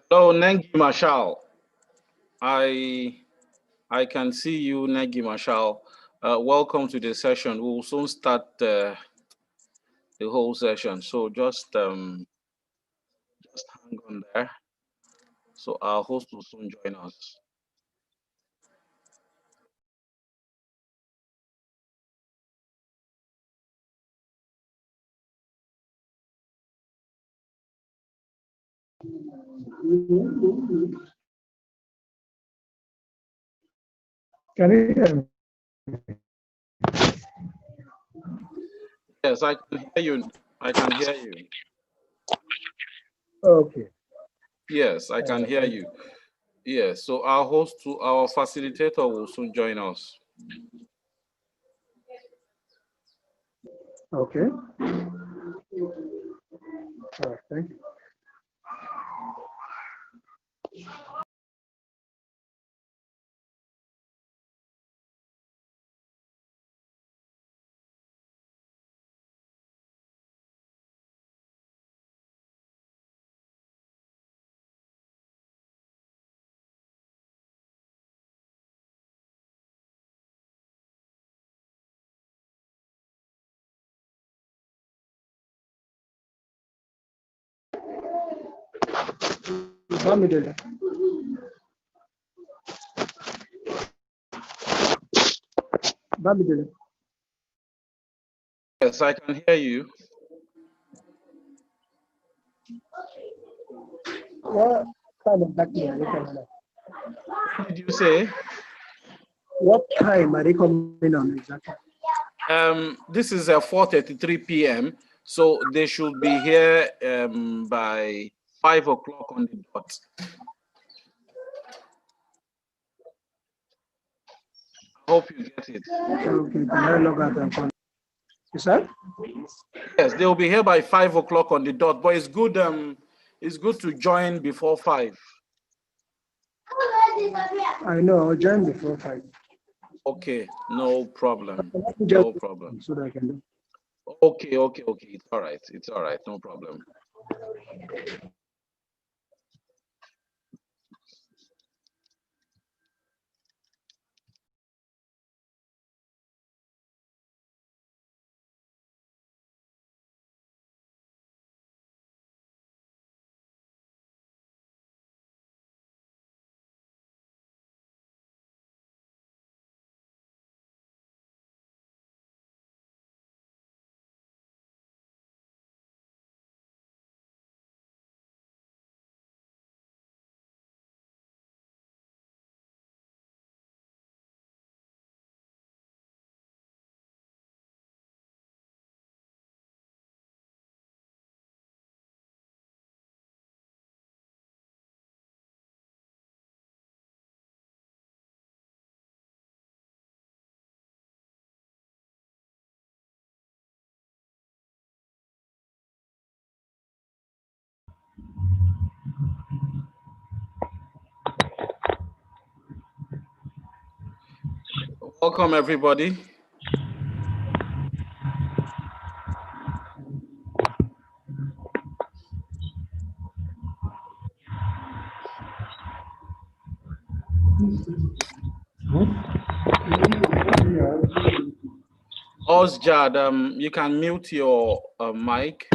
Hello, Nengi Marshall. I can see you, Nengi Marshall. Welcome to the session. We will soon start the whole session. So just hang on there. So our host will soon join us. Can you hear me? Yes, I can hear you. I can hear you. Okay. Yes, I can hear you. Yes, so our host, our facilitator will soon join us. Okay. All right, thank you. Bamidele. Bamidele. Yes, I can hear you. What kind of document are they coming on? What did you say? What time are they coming on exactly? This is 4:33 p.m. So they should be here by 5 o'clock on the dot. Hope you get it. Okay, can I log out and come? You said? Yes, they will be here by 5 o'clock on the dot. But it's good. It's good to join before 5. I know, I'll join before 5. Okay, no problem. No No problem. So that I can do. Okay. It's all right. It's all right. No problem. Welcome, everybody. Osjad, you can mute your mic.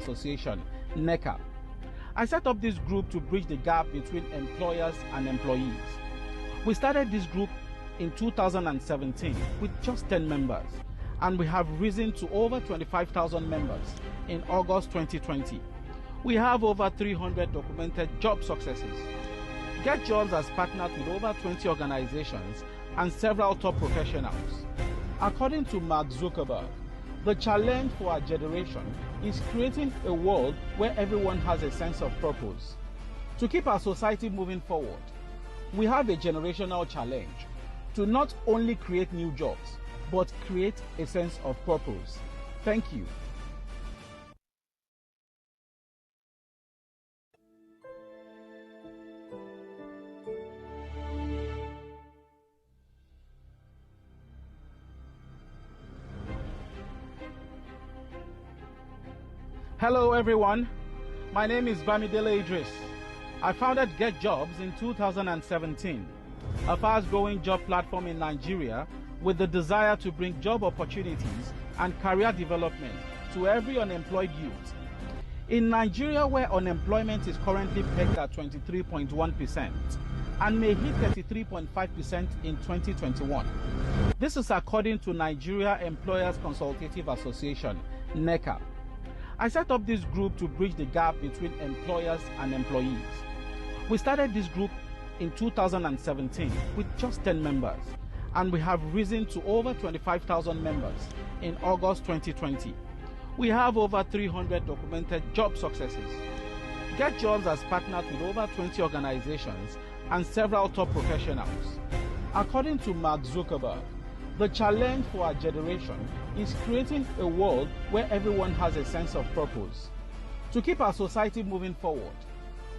Association, NECA. I set up this group to bridge the gap between employers and employees. We started this group in 2017 with just 10 members, and we have risen to over 25,000 members in August 2020. We have over 300 documented job successes. Get Jobs has partnered with over 20 organizations and several top professionals. According to Mark Zuckerberg, the challenge for our generation is creating a world where everyone has a sense of purpose. To keep our society moving forward, we have a generational challenge to not only create new jobs, but create a sense of purpose. Thank you. Hello everyone, my name is Bamidele Idris. I founded Get Jobs in 2017, a fast-growing job platform in Nigeria with the desire to bring job opportunities and career development to every unemployed youth. In Nigeria, where unemployment is currently pegged at 23.1% and may hit 33.5% in 2021. This is according to Nigeria Employers Consultative Association, NECA. I set up this group to bridge the gap between employers and employees. We started this group in 2017 with just 10 members, and we have risen to over 25,000 members in August 2020. We have over 300 documented job successes. Get Jobs has partnered with over 20 organizations and several top professionals. According to Mark Zuckerberg, the challenge for our generation is creating a world where everyone has a sense of purpose. To keep our society moving forward,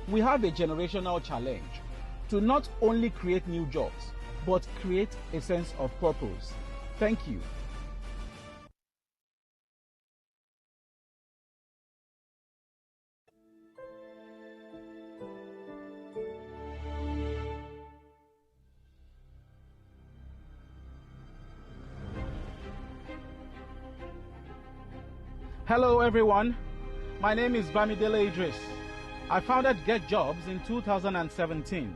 we have a generational challenge to not only create new jobs, but create a sense of purpose. Thank you. Hello everyone, my name is Bamidele Idris. I founded Get Jobs in 2017,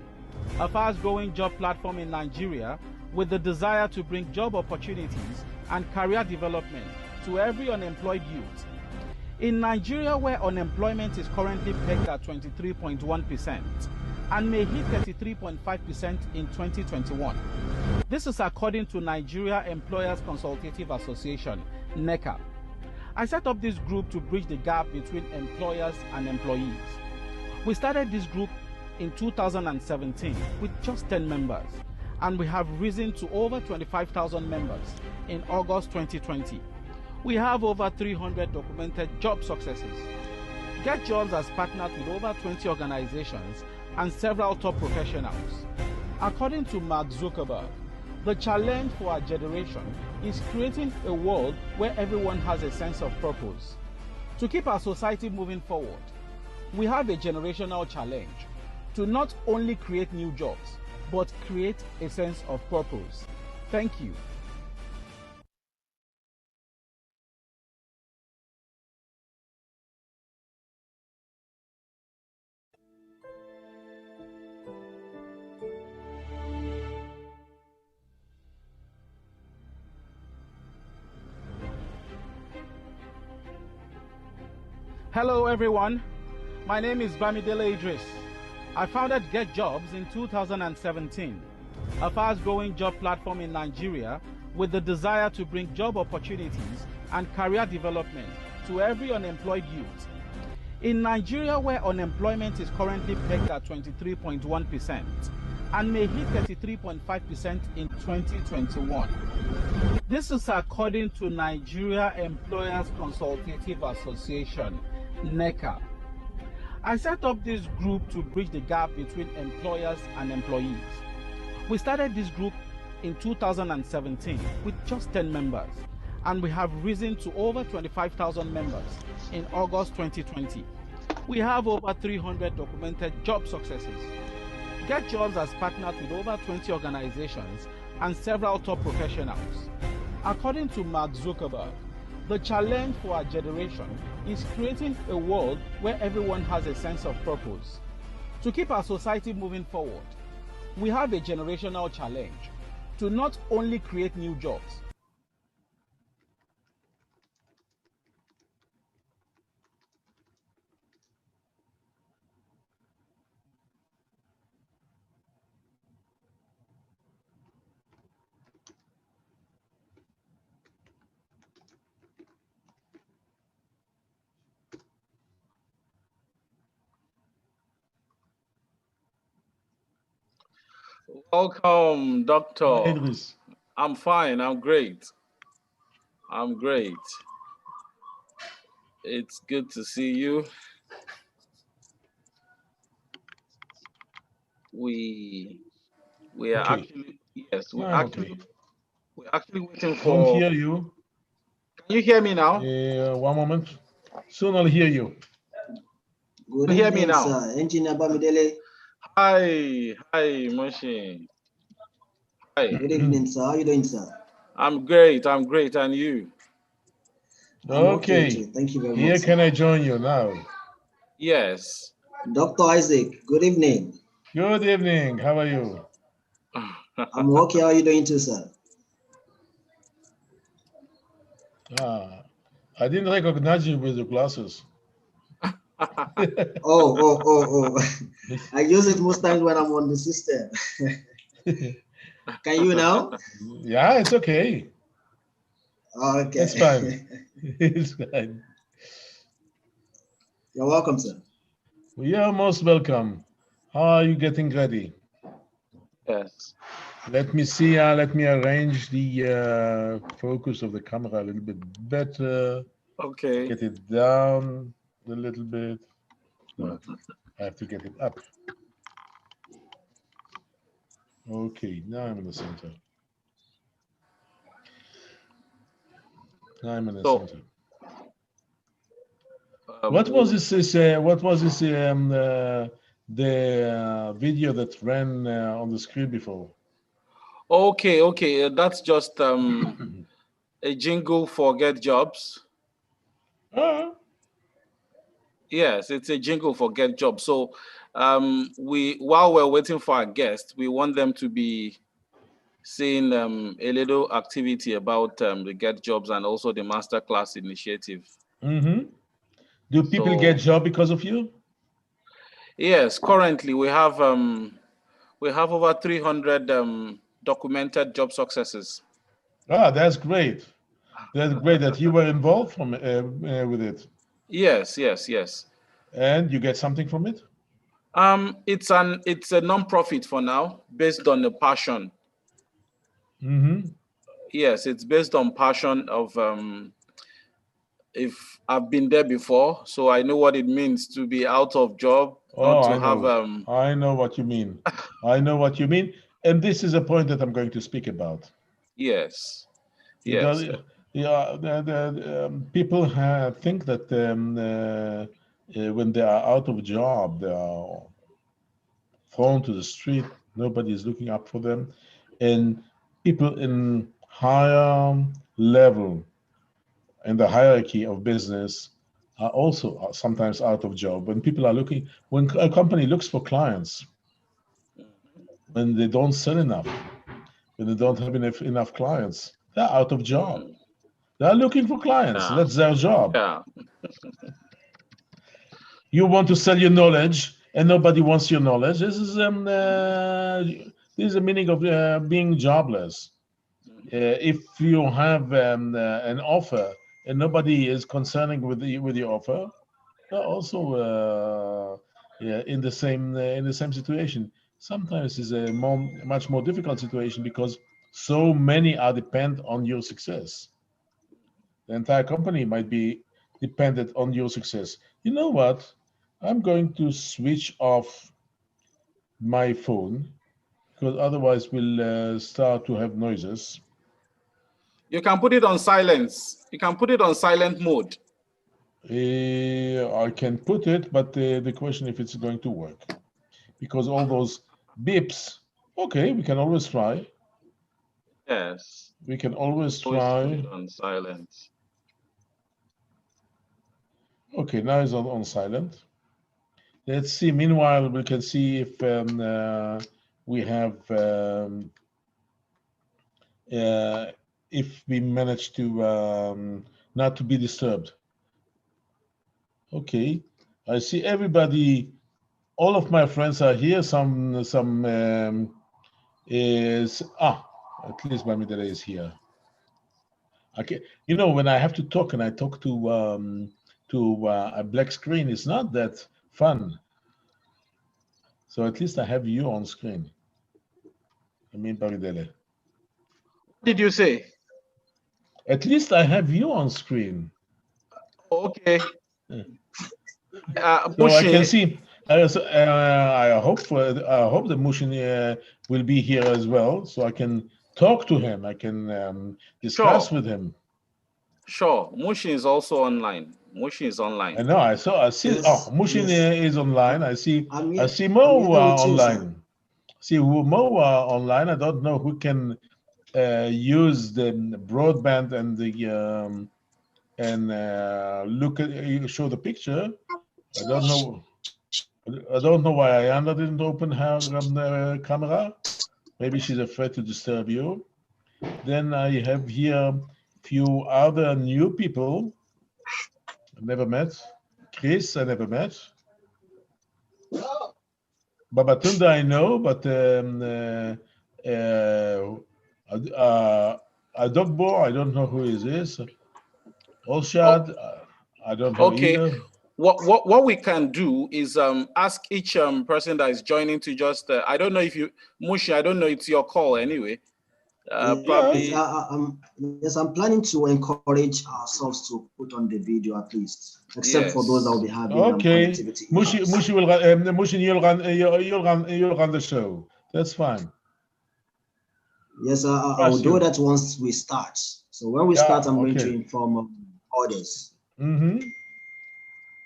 a fast-growing job platform in Nigeria with the desire to bring job opportunities and career development to every unemployed youth. In Nigeria, where unemployment is currently pegged at 23.1% and may hit 33.5% in 2021. This is according to Nigeria Employers Consultative Association, NECA. I set up this group to bridge the gap between employers and employees. We started this group in 2017 with just 10 members, and we have risen to over 25,000 members in August 2020. We have over 300 documented job successes. Get Jobs has partnered with over 20 organizations and several top professionals. According to Mark Zuckerberg, the challenge for our generation is creating a world where everyone has a sense of purpose. To keep our society moving forward, we have a generational challenge to not only create new jobs, but create a sense of purpose. Thank you. Hello everyone, my name is Bamidele Idris. I founded Get Jobs in 2017, a fast-growing job platform in Nigeria with the desire to bring job opportunities and career development to every unemployed youth. In Nigeria, where unemployment is currently pegged at 23.1% and may hit 33.5% in 2021. This is according to Nigeria Employers Consultative Association, NECA. I set up this group to bridge the gap between employers and employees. We started this group in 2017 with just 10 members, and we have risen to over 25,000 members in August 2020. We have over 300 documented job successes. Get Jobs has partnered with over 20 organizations and several top professionals. According to Mark Zuckerberg, The challenge for our generation is creating a world where everyone has a sense of purpose. To keep our society moving forward, we have a generational challenge to not only create new jobs, welcome, Doctor. Idris. I'm fine. I'm great. I'm great. It's good to see you. We are Okay. actually, yes, we're I'm actually okay. we're actually waiting Don't for. hear you. Can you hear me now? 1 moment. Soon I'll hear you. Good Hear me evening, now. sir. Engineer Bamidele. Hi, Moshe. Hi. Good evening, sir. How are you doing, sir? I'm great. And you? I'm okay Okay. too. Thank you very Here much, can sir. I join you now? Yes. Dr. Isaac, good evening. Good evening. How are you? I'm okay. How are you doing too, sir? I didn't recognize you with your glasses. Oh. I use it most times when I'm on the system. Can you now? Yeah, it's okay. Okay. It's fine. It's fine. You're welcome, sir. You're most welcome. How are you getting ready? Yes. Let me see. Let me arrange the focus of the camera a little bit better. Okay. Get it down a little bit. No, I have to get it up. Okay, now I'm in the center. Now I'm in the So, center. What was this? The video that ran on the screen before? Okay. That's just a jingle for Get Jobs. Ah, Yes, it's a jingle for Get Jobs. So, while we're waiting for our guest, we want them to be seeing a little activity about the Get Jobs and also the MasterClass initiative. mm-hmm. Do people So, get job because of you? yes, currently we have over 300 documented job successes. Ah, that's great. That's great that you were involved with it, Yes. and you get something from it. It's a non-profit for now, based on the passion. Mm-hmm. Yes, it's based on passion of if I've been there before, so I know what it means to be out of job, Oh, not to I have know. I know what you mean. I know what you mean, and this is a point that I'm going to speak about. yes. Because yeah, people think that when they are out of job, they are thrown to the street. Nobody is looking up for them, and people in higher level in the hierarchy of business are also sometimes out of job. When people are looking, when a company looks for clients, when they don't sell enough, when they don't have enough clients, they're out of job. They're looking for clients. Yeah. That's their job. Yeah. You want to sell your knowledge, and nobody wants your knowledge. This is the meaning of being jobless. If you have an offer and nobody is concerning with your offer, you're also yeah, in the same situation. Sometimes it's a much more difficult situation because so many are dependent on your success. The entire company might be dependent on your success. You know what? I'm going to switch off my phone because otherwise we'll start to have noises. You can put it on silence. You can put it on silent mode. I can put it, but the question if it's going to work because all those beeps. Okay, we can always try. Yes. We can always Always put try. it on silence. Okay, now it's on silent. Let's see. Meanwhile, we can see if we have if we manage to not to be disturbed. Okay, I see everybody. All of my friends are here. Some is at least Bamidele is here. Okay, you know, when I have to talk and I talk to a black screen, it's not that fun. So at least I have you on screen. I mean, Bamidele. What did you say? At least I have you on screen. Okay. So I can see. I hope the Mushin will be here as well, so I can talk to him. I can discuss with him. Sure, Mushin is also online. Mushin is online. I know. I see. Yes, oh, Mushin yes. is online. I see I'm Mo here with you, sir. online. See Mo online. I don't know who can use the broadband and the look at show the picture. I don't know. I don't know why Ayanda didn't open her camera. Maybe she's afraid to disturb you. Then I have here few other new people I never met. Chris, I never met. Babatunda, I know, but Adogbo, I don't know who is this. Olshad, I don't know either. What we can do is ask each person that is joining to just I don't know if you Mushi, I don't know it's your call anyway. Probably Yes, I'm planning to encourage ourselves to put on the video at least, except for those that will be having connectivity. Mushi will run. Mushi, you'll run the show. That's fine. Yes, I will do that once we start. So when we start, I'm going to inform others. Mm-hmm.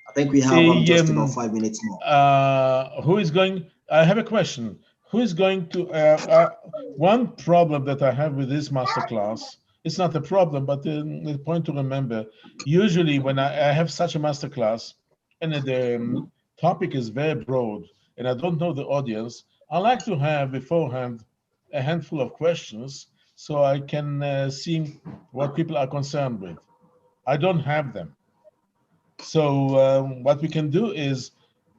I think we have just about 5 minutes more. Who is going? I have a question. Who is going to? One problem that I have with this masterclass, it's not a problem, but the point to remember. Usually, when I have such a masterclass, and the topic is very broad, and I don't know the audience, I like to have beforehand a handful of questions so I can see what people are concerned with. I don't have them. So what we can do is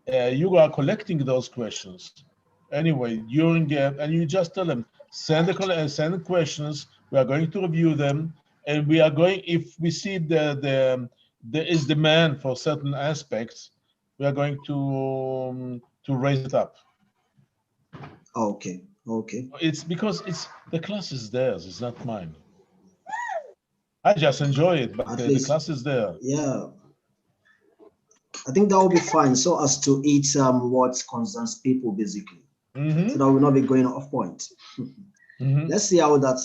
you are collecting those questions anyway during and you just tell them send the questions. We are going to review them, and we are going, if we see there is demand for certain aspects, we are going to raise it up. Okay. It's because the class is theirs, it's not mine. I just enjoy it, but the class is there. Yeah, I think that will be fine, so as to eat what concerns people basically. So that will not be going off point. Let's see how that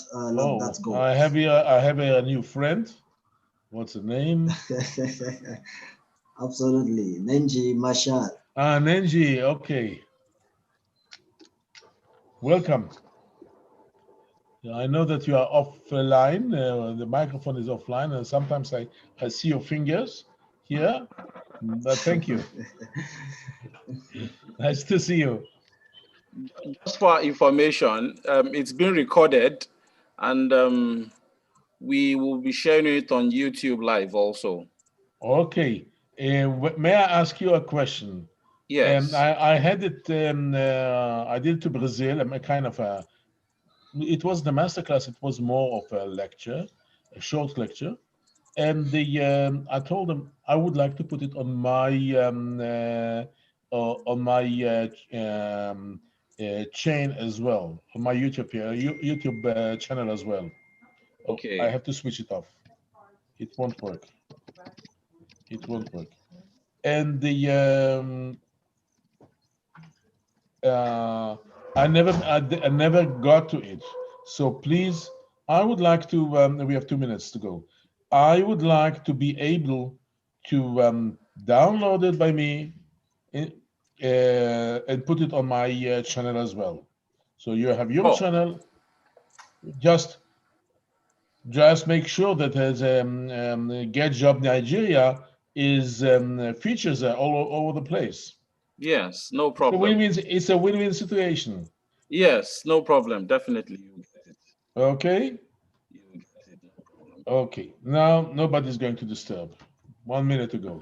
goes. I have a new friend. What's the name? Absolutely, Nenji Marshall. Nenji, okay. Welcome. I know that you are offline. The microphone is offline, and sometimes I see your fingers here. But thank you. Nice to see you. Just for information, it's been recorded, and we will be sharing it on YouTube Live also. Okay. May I ask you a question? Yes. I had it. I did it to Brazil. I'm a kind of a. It was the masterclass. It was more of a lecture, a short lecture, and I told them I would like to put it on my chain as well, on my YouTube channel as well. Okay. I have to switch it off. It won't work. It won't work. And I never got to it. So please, I would like to. We have 2 minutes to go. I would like to be able to download it by me and put it on my channel as well. So you have your channel. Just make sure that as Get Job Nigeria is features are all over the place. Yes, no problem. It's a win-win situation. Yes, no problem. Definitely. You get it. Okay. You get it. No problem. Okay. Now nobody's going to disturb. 1 minute to go.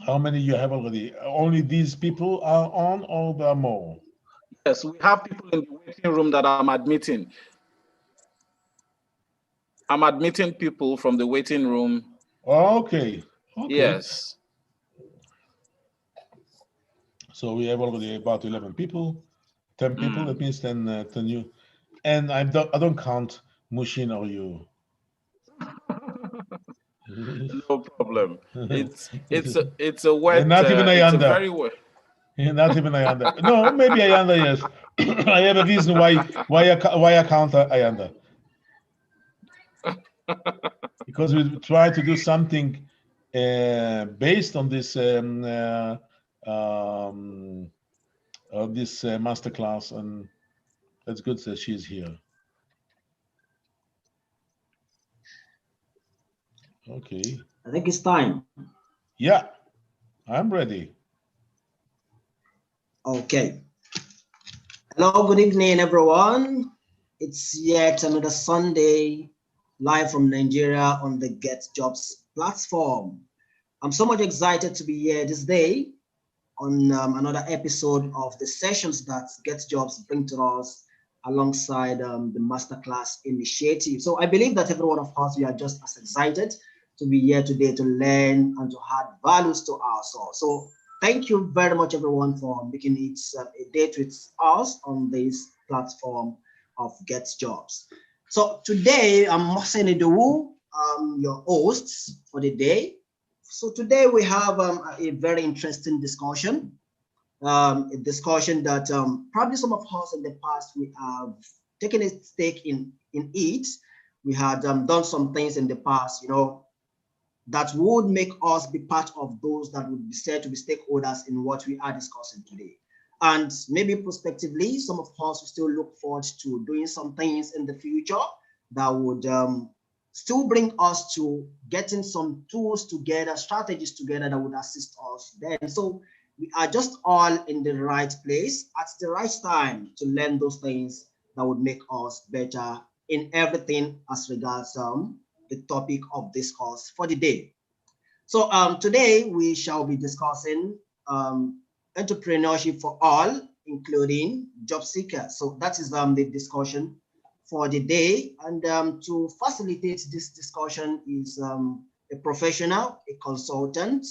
How many you have already? Only these people are on, or there are more? Yes, we have people in the waiting room that I'm admitting. I'm admitting people from the waiting room. Okay. Okay. Yes. So we have already about 11 people, 10 people. That means 10 you, and I don't count Mushin or you. No problem. It's a wet. Not even It's a Ayanda. very wet. Not even Ayanda. No, maybe Ayanda. Yes, I have a reason why I count Ayanda. Because we try to do something based on this masterclass, and that's good that she's here. Okay. I think it's time. Yeah, I'm ready. Okay. Hello, good evening, everyone. It's yet another Sunday live from Nigeria on the Get Jobs platform. I'm so much excited to be here this day on another episode of the sessions that Get Jobs bring to us alongside the Masterclass initiative. So I believe that every one of us, we are just as excited to be here today to learn and to add values to ourselves. So thank you very much, everyone, for making it a date with us on this platform of Get Jobs. So today, I'm Mohsen Idowu, your host for the day. So today we have a very interesting discussion, a discussion that probably some of us in the past we have taken a stake in it. We had done some things in the past, that would make us be part of those that would be said to be stakeholders in what we are discussing today. And maybe prospectively, some of us will still look forward to doing some things in the future that would still bring us to getting some tools together, strategies together that would assist us then. So we are just all in the right place at the right time to learn those things that would make us better in everything as regards the topic of discourse for the day. So today we shall be discussing entrepreneurship for all, including job seekers. So that is the discussion for the day. And to facilitate this discussion is a professional, a consultant.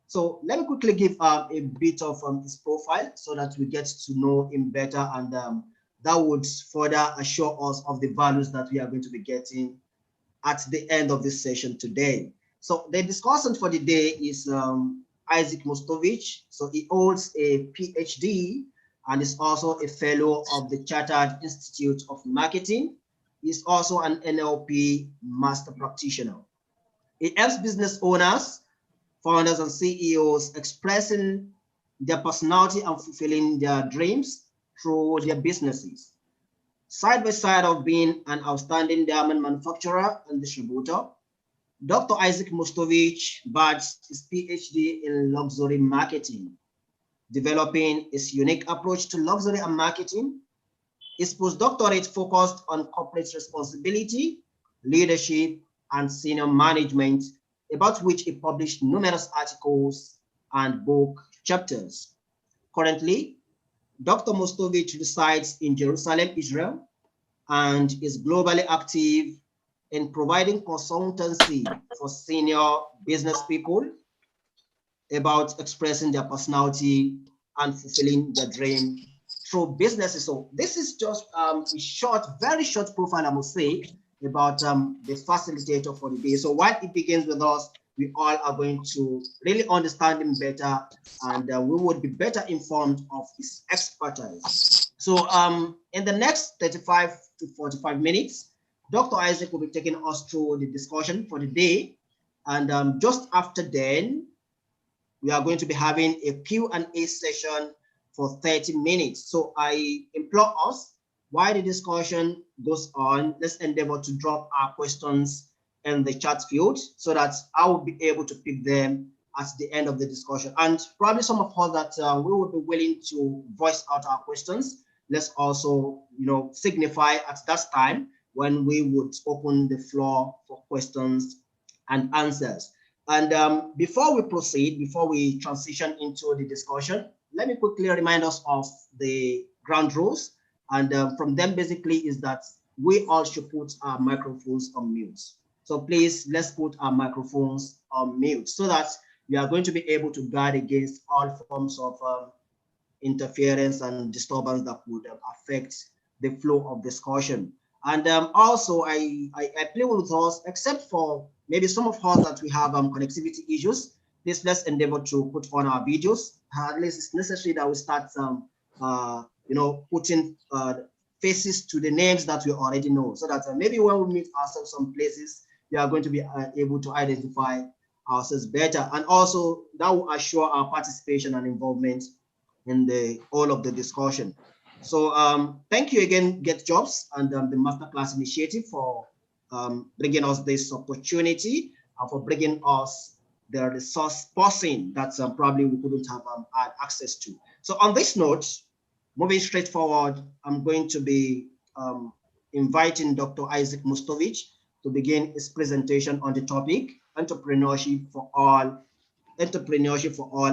So let me quickly give a bit of his profile so that we get to know him better, and that would further assure us of the values that we are going to be getting at the end of this session today. So the discussant for the day is Isaac Mustovich. So he holds a PhD and is also a fellow of the Chartered Institute of Marketing. He's also an NLP master practitioner. He helps business owners, founders, and CEOs expressing their personality and fulfilling their dreams through their businesses. Side by side of being an outstanding diamond manufacturer and distributor, Dr. Isaac Mustovich badged his PhD in luxury marketing, developing his unique approach to luxury and marketing. His postdoctorate focused on corporate responsibility, leadership, and senior management, about which he published numerous articles and book chapters. Currently, Dr. Mustovich resides in Jerusalem, Israel, and is globally active in providing consultancy for senior business people about expressing their personality and fulfilling their dream through businesses. So this is just a short, very short profile, I must say, about the facilitator for the day. So while it begins with us, we all are going to really understand him better, and we would be better informed of his expertise. So in the next 35 to 45 minutes, Dr. Isaac will be taking us through the discussion for the day. And just after then, we are going to be having a Q&A session for 30 minutes. So I implore us, while the discussion goes on, let's endeavor to drop our questions in the chat field so that I will be able to pick them at the end of the discussion. And probably some of us that we will be willing to voice out our questions. Let's also, signify at that time when we would open the floor for questions and answers. And before we proceed, before we transition into the discussion, let me quickly remind us of the ground rules. And from them basically is that we all should put our microphones on mute. So please, let's put our microphones on mute so that we are going to be able to guard against all forms of interference and disturbance that would affect the flow of discussion. And also, I play with us, except for maybe some of us that we have connectivity issues. Please, let's endeavor to put on our videos. At least it's necessary that we start putting faces to the names that we already know, so that maybe when we meet ourselves some places, we are going to be able to identify ourselves better. And also that will assure our participation and involvement in the all of the discussion. So thank you again, Get Jobs and the Masterclass Initiative for bringing us this opportunity and for bringing us the resource person that probably we couldn't have had access to. So on this note, moving straight forward, I'm going to be inviting Dr. Isaac Mustovich to begin his presentation on the topic, entrepreneurship for all,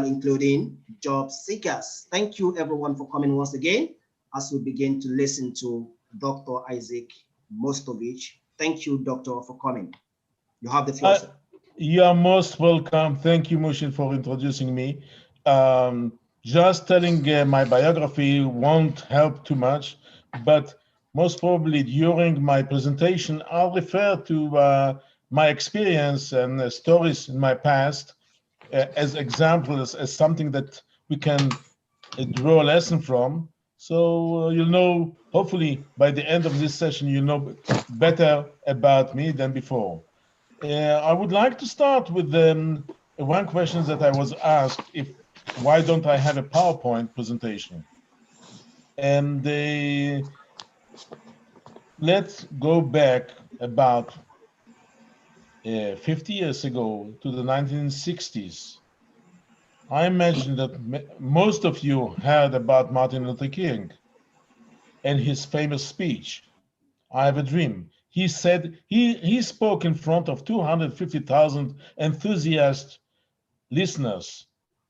including job seekers. Thank you everyone for coming once again as we begin to listen to Dr. Isaac Mustovich. Thank you, Doctor, for coming. You have the floor, sir. You are most welcome. Thank you, Mushin, for introducing me. Just telling my biography won't help too much, but most probably during my presentation, I'll refer to my experience and stories in my past as examples, as something that we can draw a lesson from. So you'll know, hopefully by the end of this session, you know better about me than before. I would like to start with one question that I was asked, why don't I have a PowerPoint presentation? And let's go back about 50 years ago to the 1960s. I imagine that most of you heard about Martin Luther King and his famous speech, I have a dream. He said, he spoke in front of 250,000 enthusiast listeners,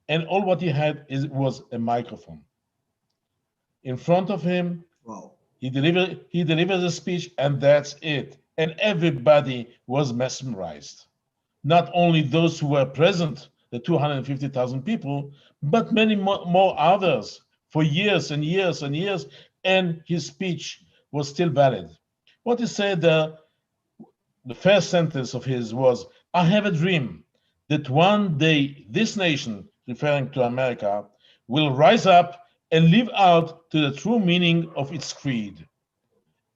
and all what he had was a microphone. In front of him, wow. He delivered the speech, and that's it. And everybody was mesmerized. Not only those who were present, the 250,000 people, but many more others for years and years and years, and his speech was still valid. What he said, the first sentence of his was, I have a dream that one day this nation, referring to America, will rise up and live out to the true meaning of its creed.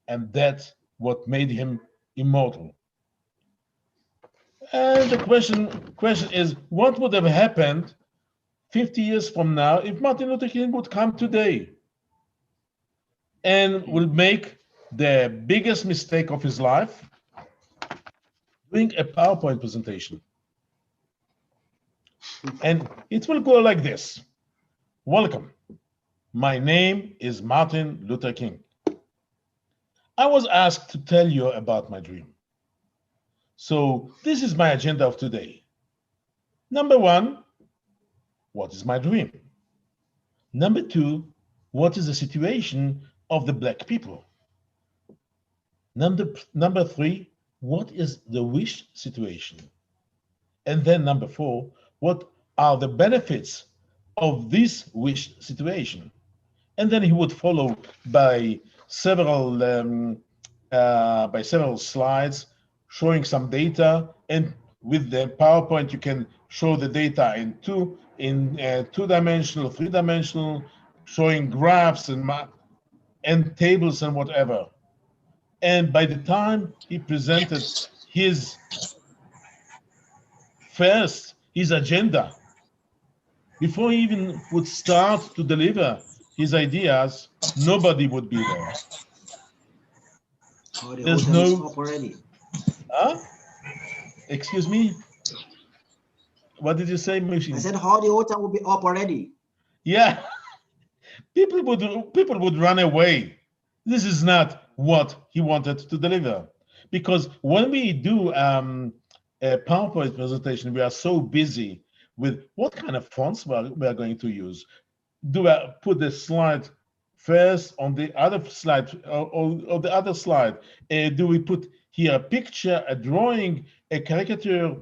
And that's what made him immortal. And the question is, what would have happened 50 years from now if Martin Luther King would come today and will make the biggest mistake of his life, doing a PowerPoint presentation? And it will go like this. Welcome. My name is Martin Luther King. I was asked to tell you about my dream. So this is my agenda of today. Number one, what is my dream? Number two, what is the situation of the Black people? Number three, what is the wish situation? And then number four, what are the benefits of this wish situation? And then he would follow by several slides showing some data, and with the PowerPoint you can show the data in two-dimensional, three-dimensional, showing graphs and tables and whatever. And by the time he presented his agenda, before he even would start to deliver his ideas, nobody would be there. There's no already. Huh? Excuse me? What did you say, Mushin? I said, how the hotel will be up already. Yeah, people would run away. This is not what he wanted to deliver. Because when we do a PowerPoint presentation, we are so busy with what kind of fonts we are going to use. Do I put the slide first on the other slide or the other slide? Do we put here a picture, a drawing, a caricature,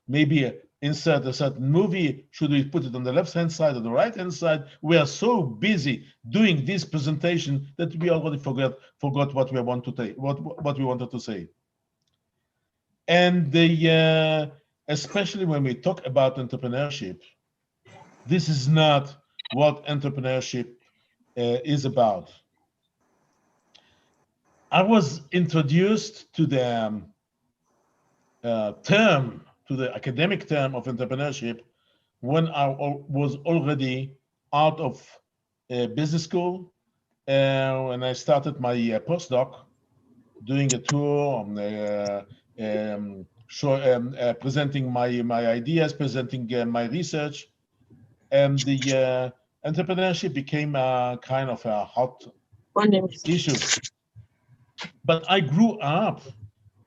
maybe insert a certain movie? Should we put it on the left-hand side or the right-hand side? We are so busy doing this presentation that we already forgot what we want to say, what we wanted to say. And especially when we talk about entrepreneurship, this is not what entrepreneurship is about. I was introduced to the to the academic term of entrepreneurship when I was already out of business school, when I started my postdoc, doing a tour, presenting my ideas, presenting my research, and the entrepreneurship became a kind of a hot issue. But I grew up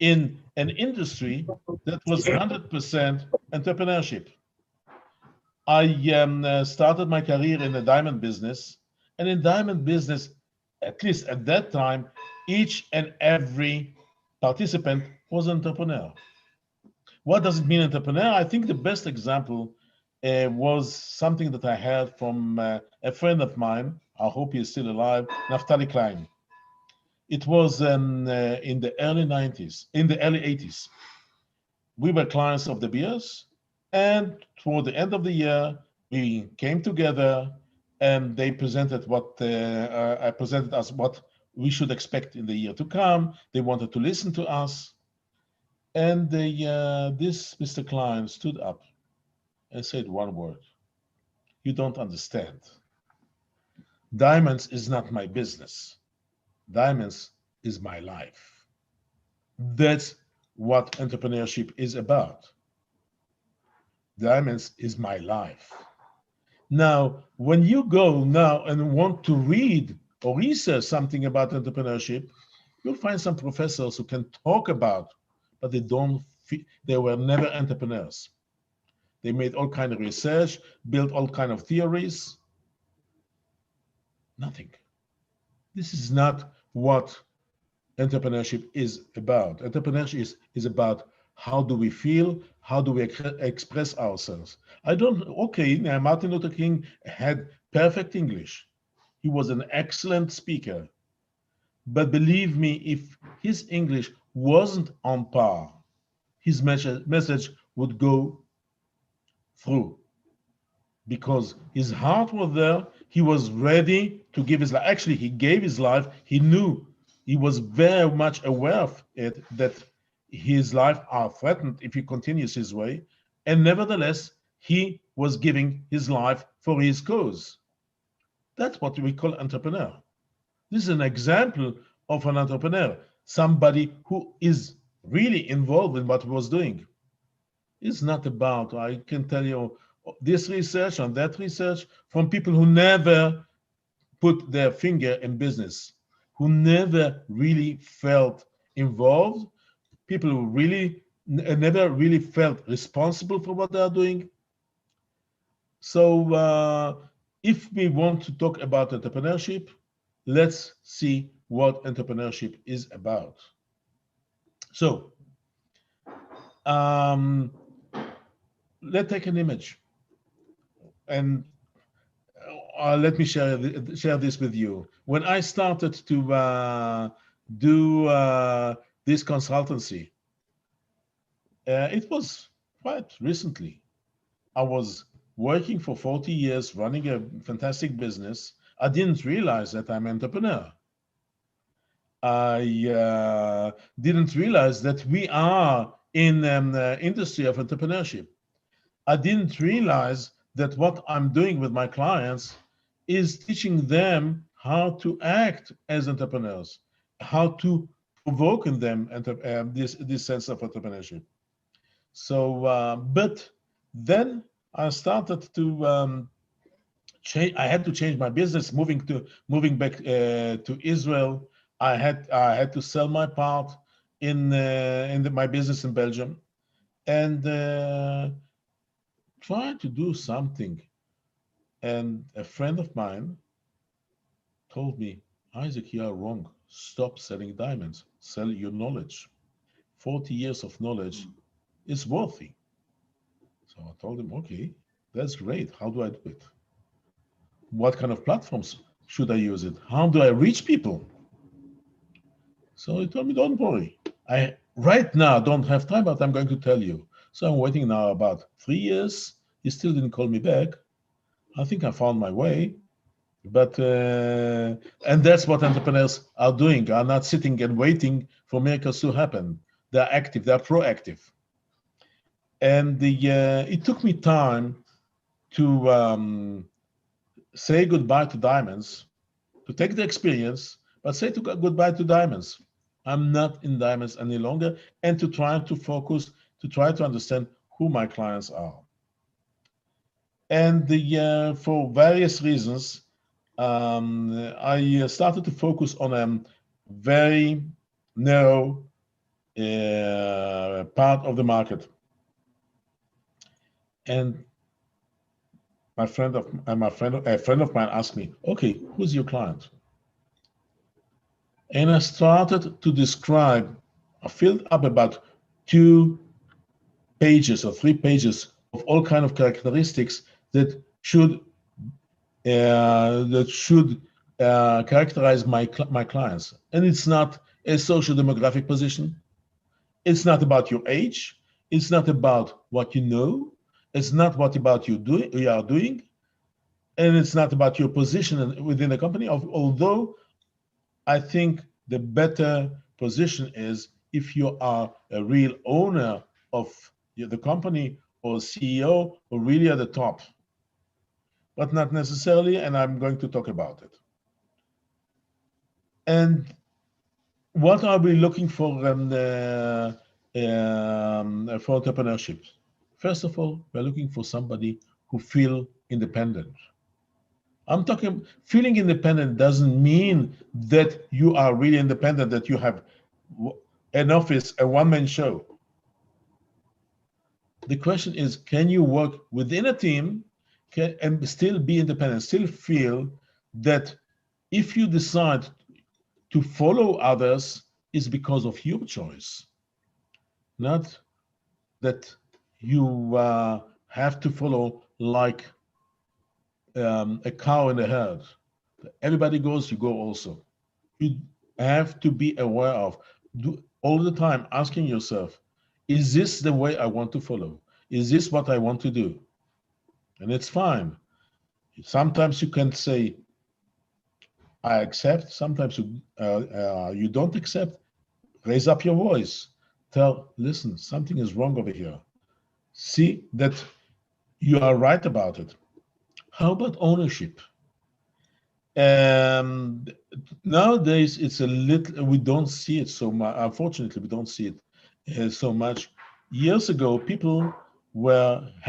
in an industry that was 100% entrepreneurship. I started my career in the diamond business, and in diamond business, at least at that time, each and every participant was an entrepreneur. What does it mean entrepreneur? I think the best example was something that I heard from a friend of mine. I hope he's still alive, Naftali Klein. It was in the early 90s, in the early 80s. We were clients of the Beers, and toward the end of the year, we came together and they presented I presented us what we should expect in the year to come. They wanted to listen to us. And this Mr. Klein stood up and said one word: "You don't understand. Diamonds is not my business. Diamonds is my life." That's what entrepreneurship is about. Diamonds is my life. Now, when you go now and want to read or research something about entrepreneurship, you'll find some professors who can talk about, but they were never entrepreneurs. They made all kind of research, built all kind of theories. Nothing. This is not what entrepreneurship is about. Entrepreneurship is about how do we feel, how do we express ourselves. Martin Luther King had perfect English. He was an excellent speaker. But believe me, if his English wasn't on par, his message would go through, because his heart was there. He was ready to give his life. Actually, he gave his life. He knew, he was very much aware of it, that his life are threatened if he continues his way. And nevertheless, he was giving his life for his cause. That's what we call entrepreneur. This is an example of an entrepreneur, somebody who is really involved in what he was doing. It's not about, I can tell you, this research and that research from people who never put their finger in business, who never really felt involved, people who really never really felt responsible for what they are doing. So if we want to talk about entrepreneurship, let's see what entrepreneurship is about. So let's take an image, and let me share this with you. When I started to do this consultancy, it was quite recently. I was working for 40 years, running a fantastic business. I didn't realize that I'm an entrepreneur. I didn't realize that we are in an industry of entrepreneurship. I didn't realize that what I'm doing with my clients is teaching them how to act as entrepreneurs, how to provoke in them this sense of entrepreneurship. So, but then I started to change. I had to change my business, moving back to Israel. I had to sell my part in my business in Belgium, and try to do something. And a friend of mine told me, Isaac, you are wrong. Stop selling diamonds. Sell your knowledge. 40 years of knowledge is worthy. So I told him, okay, that's great. How do I do it? What kind of platforms should I use it? How do I reach people? So he told me, don't worry. I right now don't have time, but I'm going to tell you. So I'm waiting now about 3 years. He still didn't call me back. I think I found my way. But and that's what entrepreneurs are doing, are not sitting and waiting for miracles to happen. They're active, they're proactive. And it took me time to say goodbye to diamonds, to take the experience, but say goodbye to diamonds. I'm not in diamonds any longer, and to try to focus, to try to understand who my clients are. And for various reasons, I started to focus on a very narrow part of the market. And a friend of mine asked me, "Okay, who's your client?" And I started to describe. I filled up about 2 pages or 3 pages of all kind of characteristics that should characterize my clients. And it's not a social demographic position. It's not about your age. It's not about what you know. It's not what about you are doing. And it's not about your position within the company. Although I think the better position is if you are a real owner of the company or CEO or really at the top, but not necessarily, and I'm going to talk about it. And what are we looking for entrepreneurship? First of all, we're looking for somebody who feel independent. I'm talking, feeling independent doesn't mean that you are really independent, that you have an office, a one-man show. The question is, can you work within a team and still be independent, still feel that if you decide to follow others is because of your choice, not that you have to follow like a cow in a herd. Everybody goes, you go also. You have to be aware of, all the time asking yourself, is this the way I want to follow? Is this what I want to do? And it's fine. Sometimes you can say, I accept. Sometimes you don't accept. Raise up your voice. Listen, something is wrong over here. See that you are right about it. How about ownership? Nowadays, it's a little, we don't see it so much. Unfortunately, we don't see it so much. Years ago, people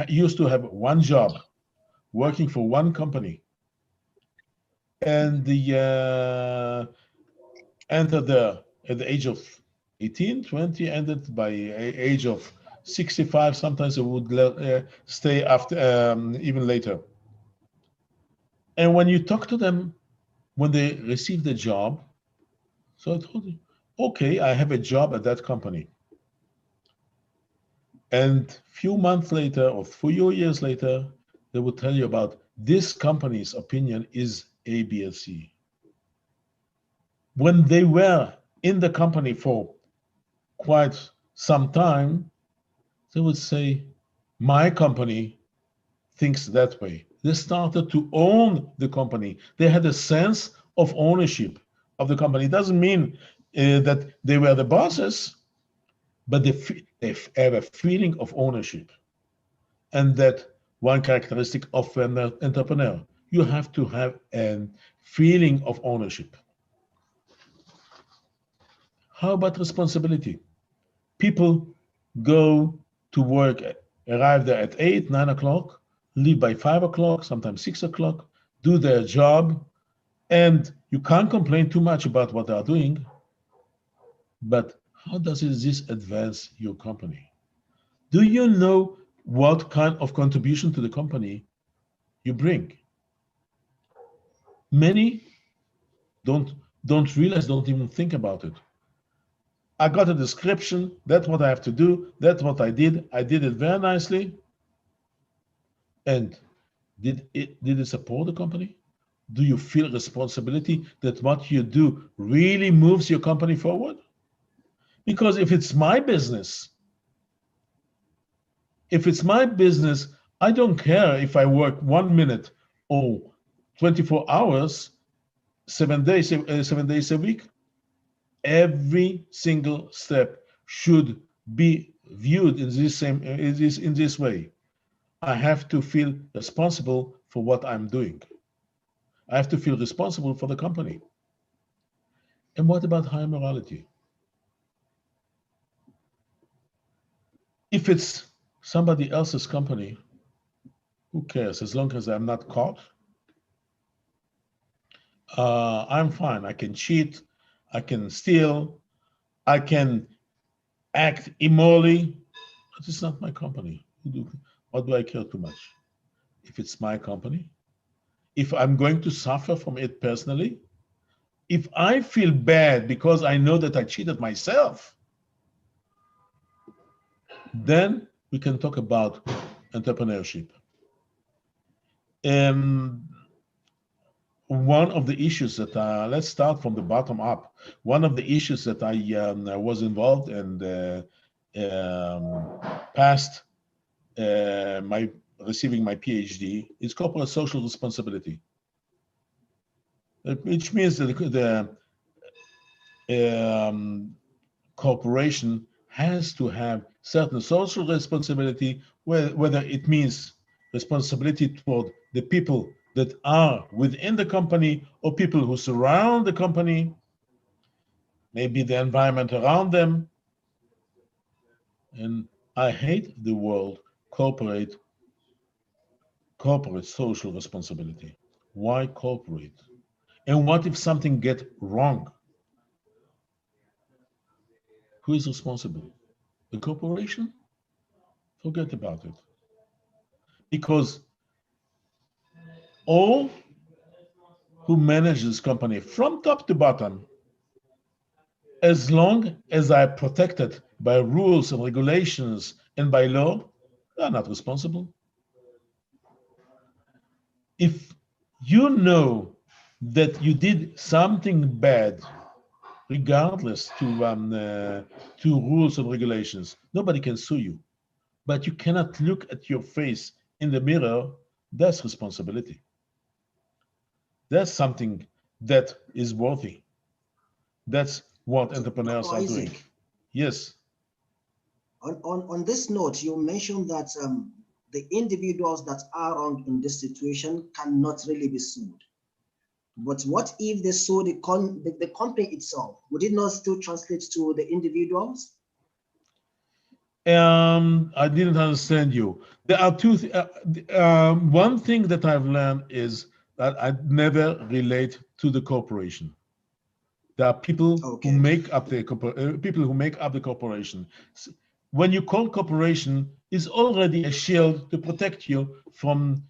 used to have one job, working for one company, and entered there at the age of 18, 20, ended by age of 65. Sometimes they would stay after even later. And when you talk to them, when they receive the job, so I told you, okay, I have a job at that company. And few months later or few years later, they will tell you about this company's opinion is A, B, and C. When they were in the company for quite some time, they would say, my company thinks that way. They started to own the company. They had a sense of ownership of the company. It doesn't mean that they were the bosses, but they have a feeling of ownership. And that one characteristic of an entrepreneur, you have to have a feeling of ownership. How about responsibility? People go to work, arrive there at 8, 9 o'clock, leave by 5 o'clock, sometimes 6 o'clock, do their job, and you can't complain too much about what they are doing. But how does this advance your company? Do you know what kind of contribution to the company you bring? Many don't realize, don't even think about it. I got a description, that's what I have to do, that's what I did. I did it very nicely. And did it support the company? Do you feel responsibility that what you do really moves your company forward? Because if it's my business, I don't care if I work 1 minute or 24 hours, 7 days a week. Every single step should be viewed in this way. I have to feel responsible for what I'm doing. I have to feel responsible for the company. And what about high morality? If it's somebody else's company, who cares? As long as I'm not caught, I'm fine. I can cheat, I can steal, I can act immorally, but it's not my company. What do I care too much? If it's my company, if I'm going to suffer from it personally, if I feel bad because I know that I cheated myself, then we can talk about entrepreneurship. One of the issues that, let's start from the bottom up. One of the issues that I was involved and passed receiving my PhD is corporate social responsibility, which means that the corporation has to have certain social responsibility, whether it means responsibility toward the people that are within the company or people who surround the company, maybe the environment around them. And I hate the word corporate social responsibility. Why corporate? And what if something gets wrong? Who is responsible? The corporation? Forget about it. Because all who manage this company from top to bottom, as long as are protected by rules and regulations and by law, they are not responsible. If you know that you did something bad, regardless to rules and regulations, nobody can sue you. But you cannot look at your face in the mirror. That's responsibility. That's something that is worthy. That's what entrepreneurs are doing. Yes. On this note, you mentioned that the individuals that are wrong in this situation cannot really be sued. But what if they sue the company itself? Would it not still translate to the individuals? I didn't understand you. There are two. One thing that I've learned is that I never relate to the corporation. There are people who make up the corporation. When you call corporation, is already a shield to protect you from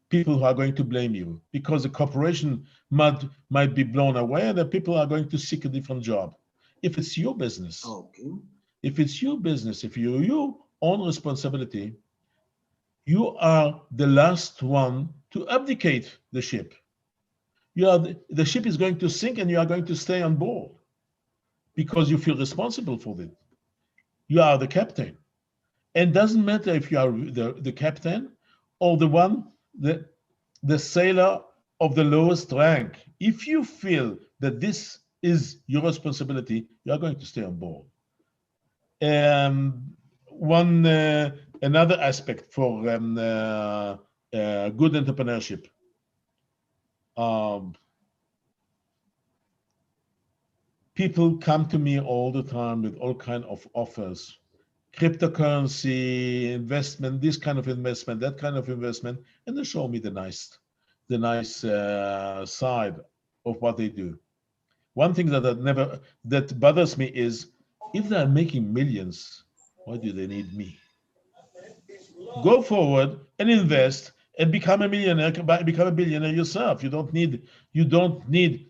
people who are going to blame you, because the corporation might be blown away and the people are going to seek a different job. If it's your business, if you your own responsibility, you are the last one to abdicate the ship. The ship is going to sink and you are going to stay on board because you feel responsible for it. You are the captain. And it doesn't matter if you are the captain or the sailor of the lowest rank. If you feel that this is your responsibility, you are going to stay on board. Another aspect for good entrepreneurship. people come to me all the time with all kind of offers, cryptocurrency investment, this kind of investment, that kind of investment, and they show me the nice side of what they do. One thing that bothers me is, if they're making millions, why do they need me? Go forward and invest and become a millionaire, become a billionaire yourself. You don't need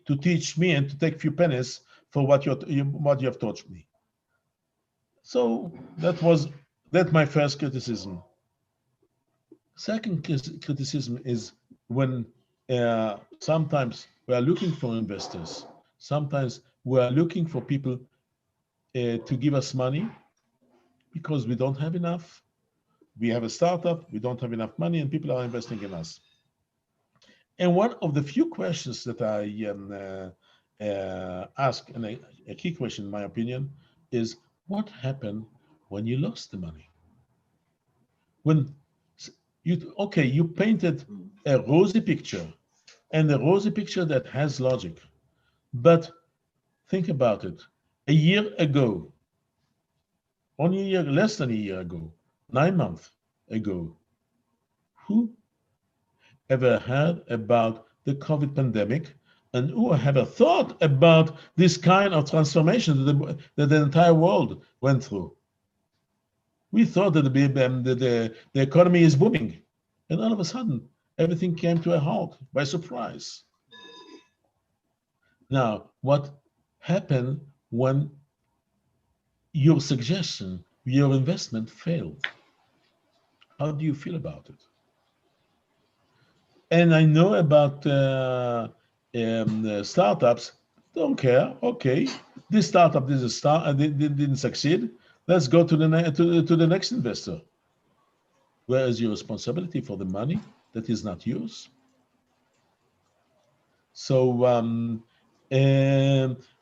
to teach me and to take a few pennies for what you have taught me. So that's my first criticism. Second criticism is when sometimes we are looking for investors. Sometimes we are looking for people to give us money because we don't have enough. We have a startup, we don't have enough money, and people are investing in us. And one of the few questions that I ask, and a key question in my opinion, is what happened when you lost the money? When you painted a rosy picture, and a rosy picture that has logic, but think about it. A year ago, only a year, less than a year ago, 9 months ago, who ever heard about the COVID pandemic, and who ever thought about this kind of transformation that the entire world went through? We thought that the economy is booming, and all of a sudden, everything came to a halt by surprise. Now, what happened when your suggestion, your investment failed? How do you feel about it? And I know about startups. Don't care. Okay, this startup didn't succeed. Let's go to the next investor. Where is your responsibility for the money that is not yours? So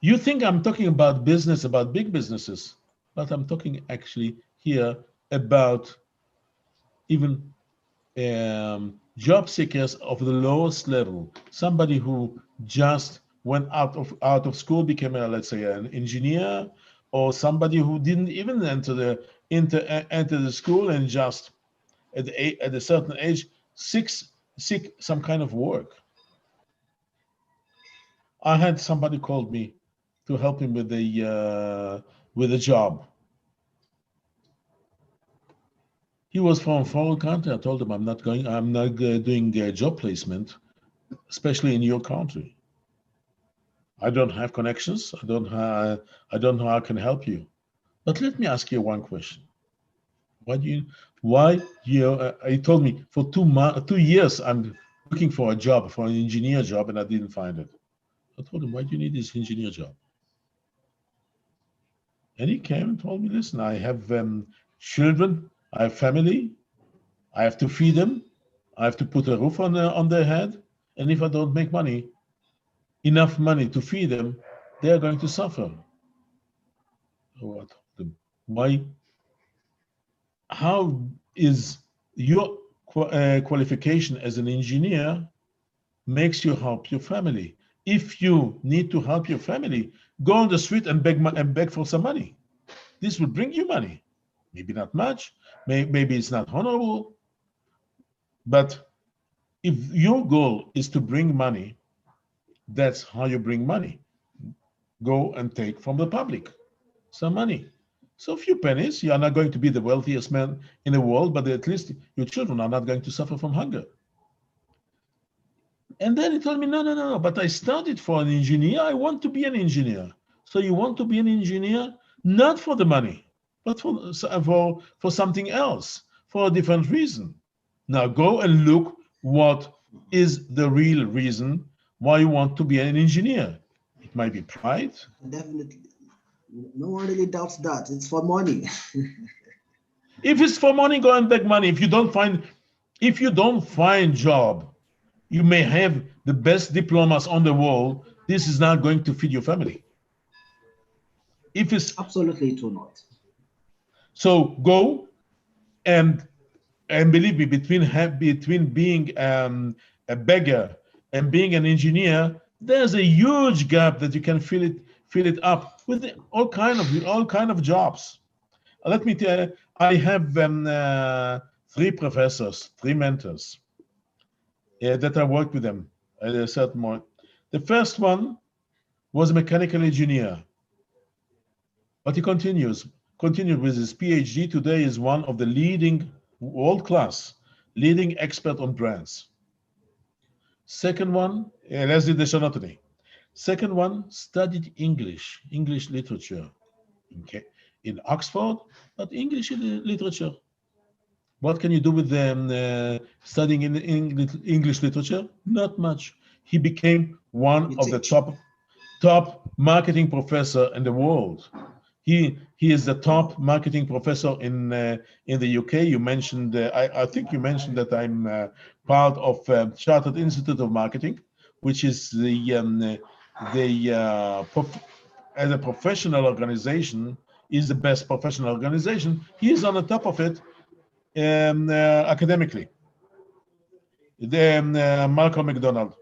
you think I'm talking about business, about big businesses, but I'm talking actually here about even job seekers of the lowest level. Somebody who just went out of school, became let's say an engineer, or somebody who didn't even enter the school and just at a certain age seek some kind of work. I had somebody called me to help him with a job. He was from a foreign country. I told him I'm not doing a job placement, especially in your country. I don't have connections. I don't know how I can help you. But let me ask you one question. He told me for 2 years I'm looking for a job, for an engineer job, and I didn't find it. I told him, why do you need this engineer job? And he came and told me, listen, I have children, I have family, I have to feed them, I have to put a roof on their head, and if I don't make enough money to feed them, they are going to suffer. So I told him, why? How is your qualification as an engineer makes you help your family? If you need to help your family, go on the street and beg for some money. This will bring you money. Maybe not much, maybe it's not honorable, but if your goal is to bring money, that's how you bring money. Go and take from the public some money. So a few pennies, you are not going to be the wealthiest man in the world, but at least your children are not going to suffer from hunger. And then he told me, no, but I studied for an engineer. I want to be an engineer. So you want to be an engineer, not for the money, but for something else, for a different reason. Now go and look what is the real reason why you want to be an engineer. It might be pride. Definitely. No one really doubts that. It's for money. If it's for money, go and beg money. If you don't find job, you may have the best diplomas on the world. This is not going to feed your family. If it's absolutely it will not. So go and believe me, between being a beggar and being an engineer, there's a huge gap that you can feel fill it up with all kind of jobs. Let me tell you, I have 3 professors, 3 mentors that I worked with them at a certain point. The first one was a mechanical engineer, but he continued with his PhD. Today is one of the leading, world-class, leading expert on brands. Second one, Leslie Deschanotony. Second one, studied English literature in Oxford, but English literature. What can you do with studying in English literature? Not much. He became one of the top marketing professor in the world. He is the top marketing professor in the UK. You mentioned, I think you mentioned that I'm part of Chartered Institute of Marketing, which is as a professional organization, is the best professional organization. He is on the top of it academically. Malcolm McDonald.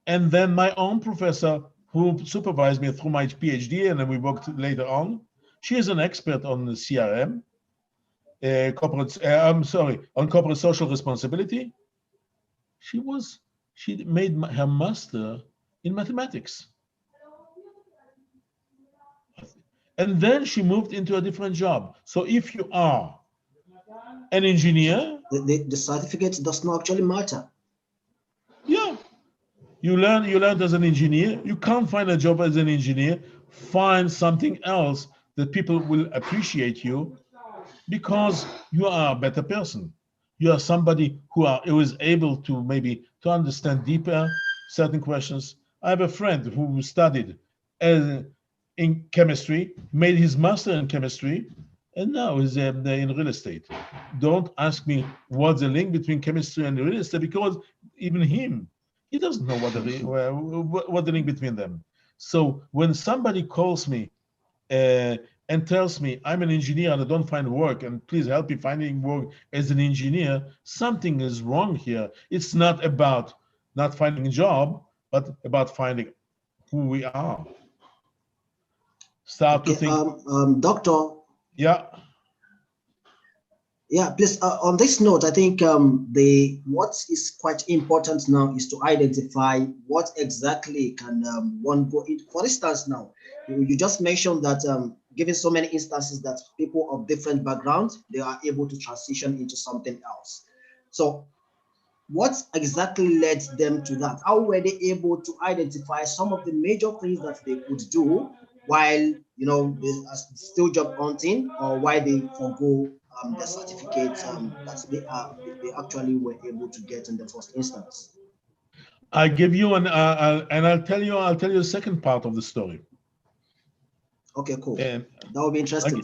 And then my own professor who supervised me through my PhD, and then we worked later on. She is an expert on the CRM, on corporate social responsibility. She made her master in mathematics. And then she moved into a different job. So if you are an engineer, the certificate does not actually matter. Yeah, you learn as an engineer. You can't find a job as an engineer. Find something else that people will appreciate you because you are a better person. You are somebody who is able to maybe to understand deeper certain questions. I have a friend who studied in chemistry, made his master in chemistry, and now is in real estate. Don't ask me what's the link between chemistry and real estate, because even he doesn't know what the link between them. So when somebody calls me and tells me I'm an engineer and I don't find work, and please help me finding work as an engineer, something is wrong here. It's not about not finding a job, but about finding who we are. Start to think. Doctor. Yeah. Yeah, please. On this note, I think what is quite important now is to identify what exactly can one go into. For instance, now you just mentioned that given so many instances that people of different backgrounds, they are able to transition into something else. So what exactly led them to that? How were they able to identify some of the major things that they could do while they are still job hunting, or why they forgo the certificates that they actually were able to get in the first instance? I give you I'll tell you the second part of the story. Okay, cool. That would be interesting.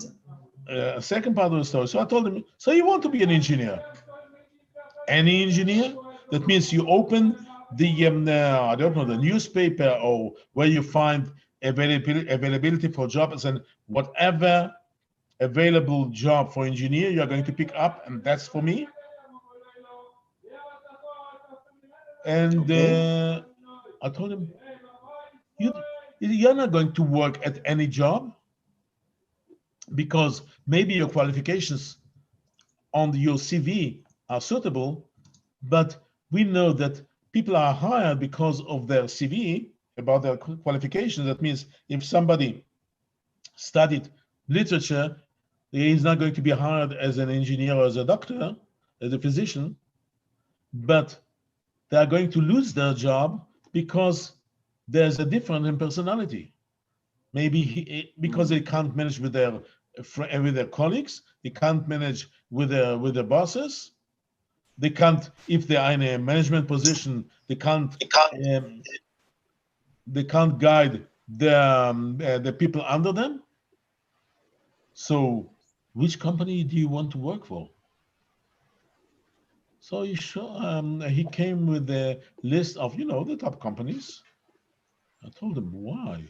Second part of the story. So I told him, so you want to be an engineer? Any engineer? That means you open the I don't know, the newspaper, or where you find availability for jobs, and whatever available job for engineer you are going to pick up, and that's for me. And I told him, you're not going to work at any job, because maybe your qualifications on your CV are suitable, but we know that people are hired because of their CV, about their qualifications. That means if somebody studied literature, he's not going to be hired as an engineer or as a doctor, as a physician, but they are going to lose their job because there's a difference in personality. Maybe because they can't manage with their colleagues, they can't manage with their bosses. They can't, if they are in a management position, they can't guide the people under them. So, which company do you want to work for? So he came with a list of the top companies. I told him, why?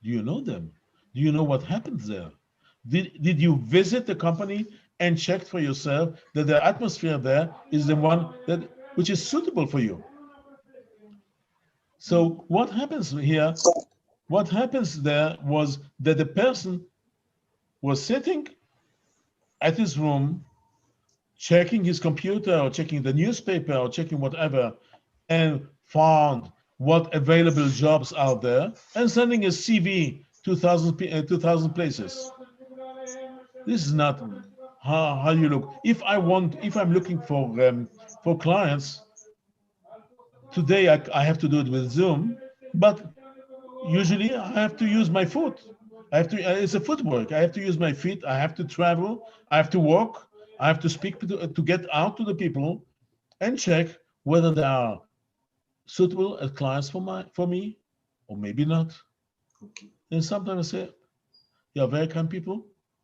Do you know them? Do you know what happens there? Did you visit the company and check for yourself that the atmosphere there is the one which is suitable for you? So what happens here? what happens there was that the person was sitting at his room, checking his computer or checking the newspaper or checking whatever, and found what available jobs are there and sending a CV to 2,000 places. This is not how you look. If I'm looking for clients, today I have to do it with Zoom, but usually I have to use my foot. I have to. It's a footwork. I have to use my feet. I have to travel. I have to walk. I have to speak to get out to the people and check whether they are suitable as clients for me, or maybe not. Okay. And sometimes I say, "You are very kind people,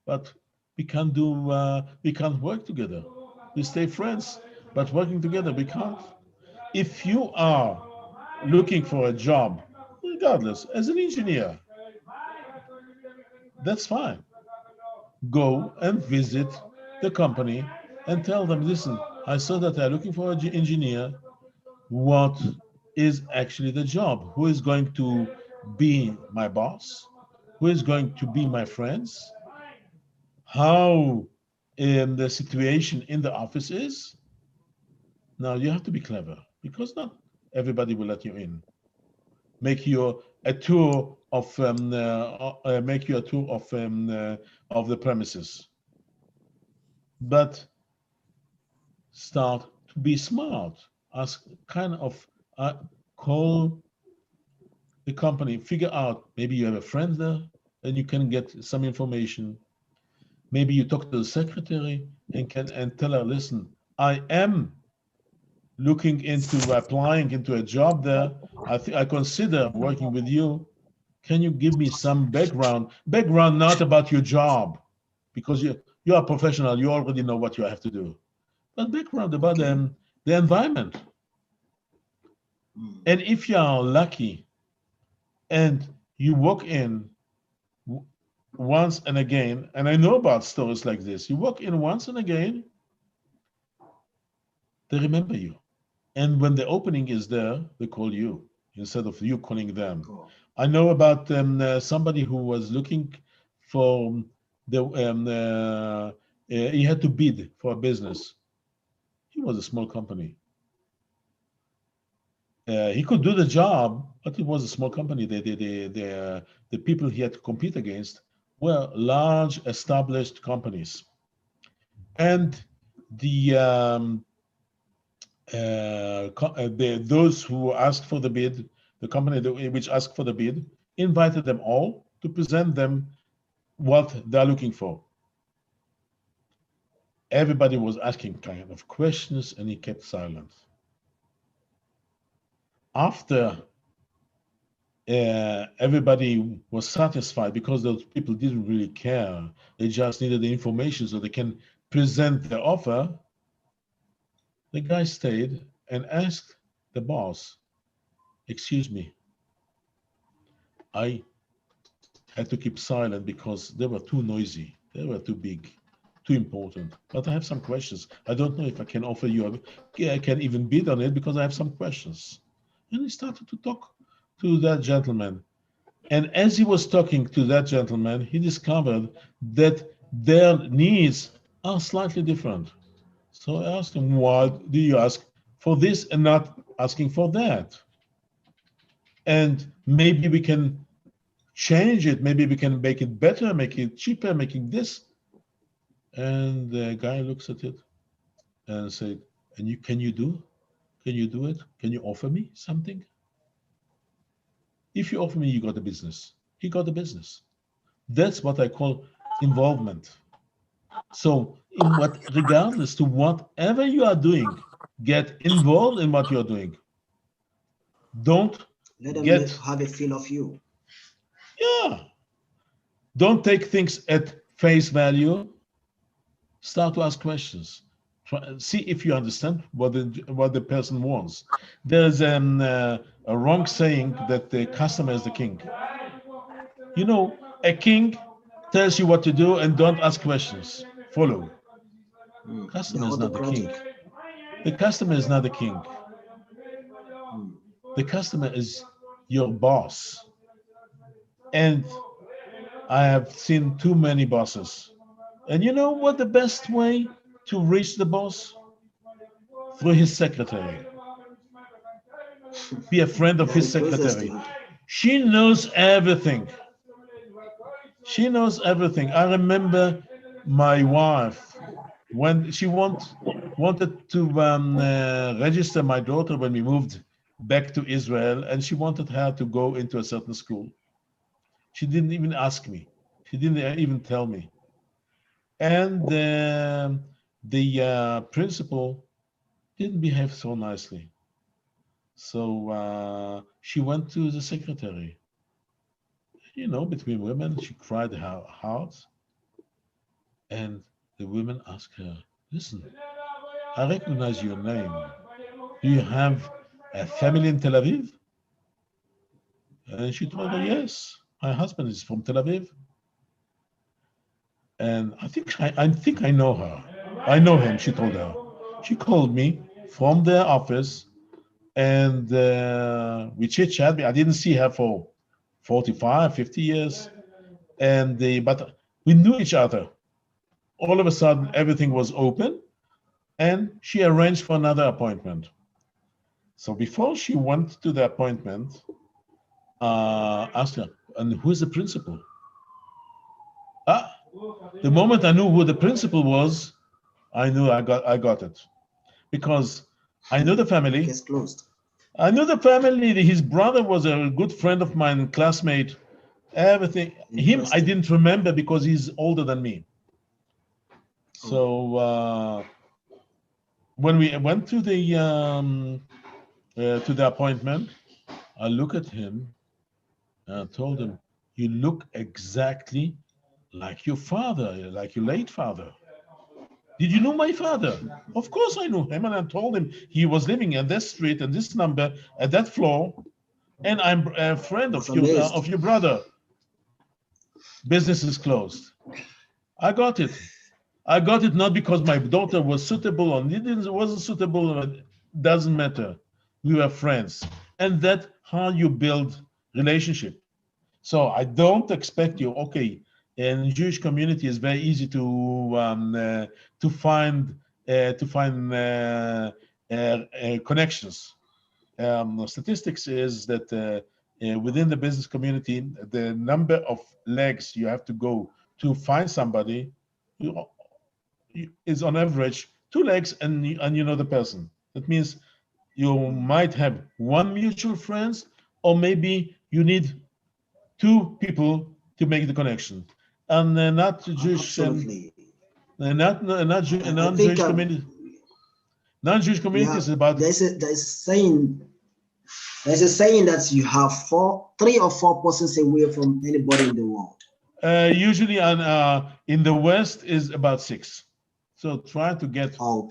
but we can't work together. We stay friends, but working together we can't." If you are looking for a job, regardless, as an engineer, that's fine. Go and visit the company and tell them, listen, I saw that they're looking for an engineer. What is actually the job? Who is going to be my boss? Who is going to be my friends? How the situation in the office is? Now you have to be clever because not everybody will let you in. Make you a tour of the premises, but start to be smart. Ask kind of call the company, figure out maybe you have a friend there and you can get some information. Maybe you talk to the secretary and tell her, listen, I am looking into applying into a job there. I consider working with you. Can you give me some background not about your job, because you are a professional, you already know what you have to do, but background about the environment. And if you are lucky and you walk in once and again, and I know about stories like this, you walk in once and again, they remember you. And when the opening is there, they call you instead of you calling them. Cool. I know about somebody who was looking for he had to bid for a business. He was a small company. He could do the job, but it was a small company. The people he had to compete against were large, established companies. And those who asked for the bid, the company which asked for the bid, invited them all to present them what they're looking for. Everybody was asking kind of questions and he kept silent. After everybody was satisfied because those people didn't really care, they just needed the information so they can present their offer, the guy stayed and asked the boss, excuse me, I had to keep silent because they were too noisy, they were too big, too important. But I have some questions. I don't know if I can offer you, I can even bid on it because I have some questions. And he started to talk to that gentleman. And as he was talking to that gentleman, he discovered that their needs are slightly different. So I asked him, why do you ask for this and not asking for that? And maybe we can change it. Maybe we can make it better, make it cheaper, making this. And the guy looks at it and said, and can you do it? Can you offer me something? If you offer me, you got the business. He got the business. That's what I call involvement. So regardless to whatever you are doing, get involved in what you're doing. Don't let them have a feel of you. Yeah. Don't take things at face value. Start to ask questions. See if you understand what the person wants. There's a wrong saying that the customer is the king. You know, a king tells you what to do and don't ask questions. Follow. Customer is not the king. The customer is not the king. The customer is your boss. And I have seen too many bosses. And you know what the best way to reach the boss? Through his secretary. Be a friend of That's his the closest to secretary. it. She knows everything. She knows everything. I remember my wife when she wanted to register my daughter when we moved back to Israel, and she wanted her to go into a certain school. She didn't even ask me. She didn't even tell me. And the principal didn't behave so nicely. So she went to the secretary. You know, between women, she cried her heart. And the women asked her, listen, I recognize your name. Do you have a family in Tel Aviv? And she told her, yes, my husband is from Tel Aviv. And I think I know her. I know him, she told her. She called me from the office and we chit chat. I didn't see her for 45, 50 years. But we knew each other. All of a sudden, everything was open and she arranged for another appointment. So before she went to the appointment, asked her, and who's the principal? Ah, the moment I knew who the principal was, I knew I got it. Because I knew the family. Case closed. I knew the family. His brother was a good friend of mine, classmate. Everything. Him, I didn't remember because he's older than me. So when we went to the appointment, I look at him and I told him, "You look exactly like your father, like your late father." Did you know my father? Of course I knew him, and I told him he was living at this street and this number at that floor, and I'm a friend of your brother. Business is closed. I got it. I got it not because my daughter was suitable or wasn't suitable. It doesn't matter. We were friends, and that's how you build relationship. So I don't expect you. Okay, in Jewish community, it's very easy to find connections. Statistics is that within the business community, the number of legs you have to go to find somebody you, is on average 2 legs, and you know the person. That means you might have one mutual friends, or maybe you need 2 people to make the connection, and not Jewish, Absolutely. non-Jewish community. Non-Jewish community is about. There's a saying that you have 3 or 4 persons away from anybody in the world. Usually in the West is about 6. So try to get to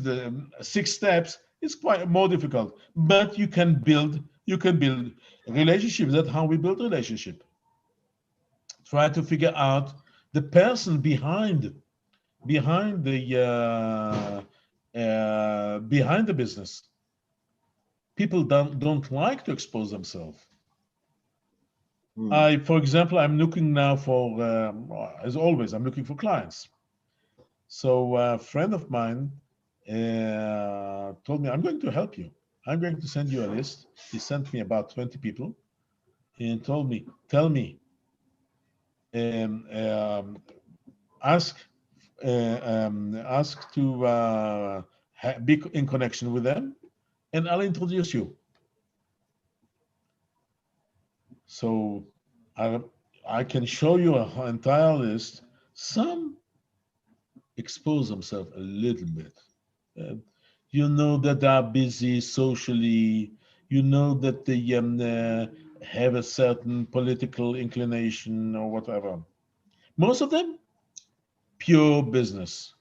the 6 steps. It's quite more difficult, but you can build relationships. That's how we build relationship. Try to figure out the person behind the business. People don't like to expose themselves. For example, I'm looking now for, as always, I'm looking for clients. So a friend of mine told me, I'm going to help you. I'm going to send you a list. He sent me about 20 people and told me, tell me, ask to be in connection with them, and I'll introduce you. So I can show you an entire list. Some expose themselves a little bit. You know that they are busy socially. You know that they have a certain political inclination or whatever. Most of them, pure business.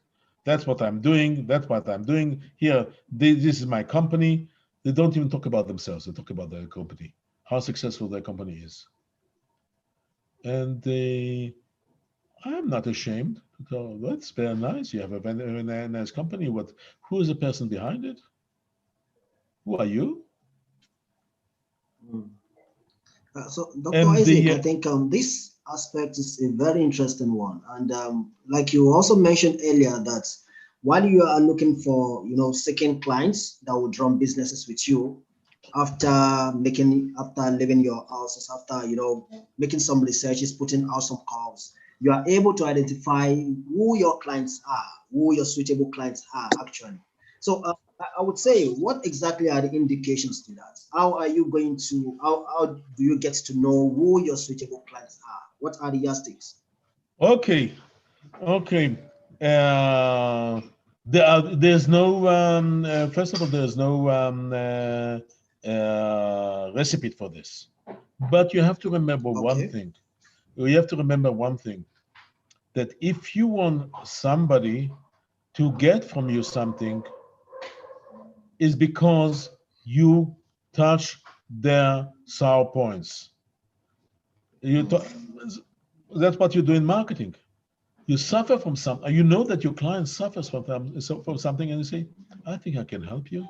That's what I'm doing. That's what I'm doing here. This is my company. They don't even talk about themselves. They talk about their company, how successful their company is. And I'm not ashamed to tell, that's very nice. You have a very nice company. Who is the person behind it? Who are you? So, Dr. And Isaac, I think this aspect is a very interesting one. And like you also mentioned earlier, that while you are looking for, seeking clients that would run businesses with you, after leaving your houses, after, making some researches, putting out some calls, you are able to identify who your clients are, who your suitable clients are actually. So I would say, what exactly are the indications to that? How are you going to, how do you get to know who your suitable clients are? What are the yardsticks? okay, okay. There's no, first of all, there's no recipe for this. But you have to remember one thing. You have to remember one thing, that if you want somebody to get from you something, is because you touch their sour points. That's what you do in marketing. You suffer from something. You know that your client suffers from something, and you say, "I think I can help you.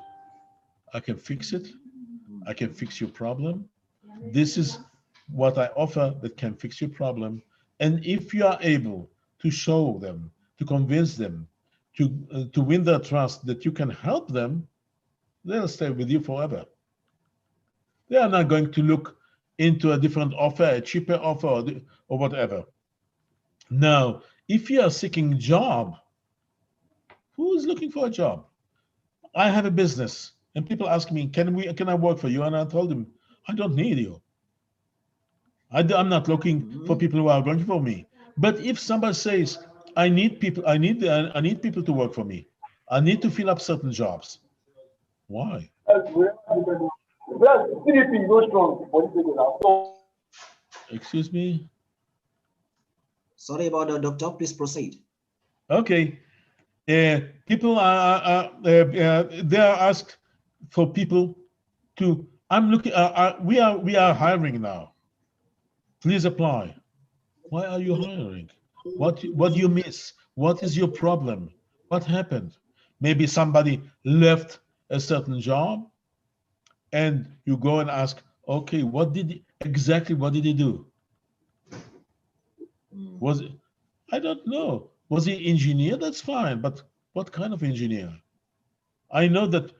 I can fix it. I can fix your problem. This is what I offer that can fix your problem." And if you are able to show them, to convince them, to win their trust that you can help them, they'll stay with you forever. They are not going to look into a different offer, a cheaper offer, or whatever. Now, if you are seeking a job, who is looking for a job? I have a business, and people ask me, can I work for you? And I told them, I don't need you. I'm not looking for people who are going for me. But if somebody says, I need people, I need people to work for me, I need to fill up certain jobs. Why? Excuse me? Sorry about that, doctor. Please proceed. Okay. People they are asked for people to. I'm looking. We are hiring now. Please apply. Why are you hiring? What do you miss? What is your problem? What happened? Maybe somebody left a certain job, and you go and ask, okay, what did he do? Was it, I don't know. Was he engineer? That's fine, but what kind of engineer? I know that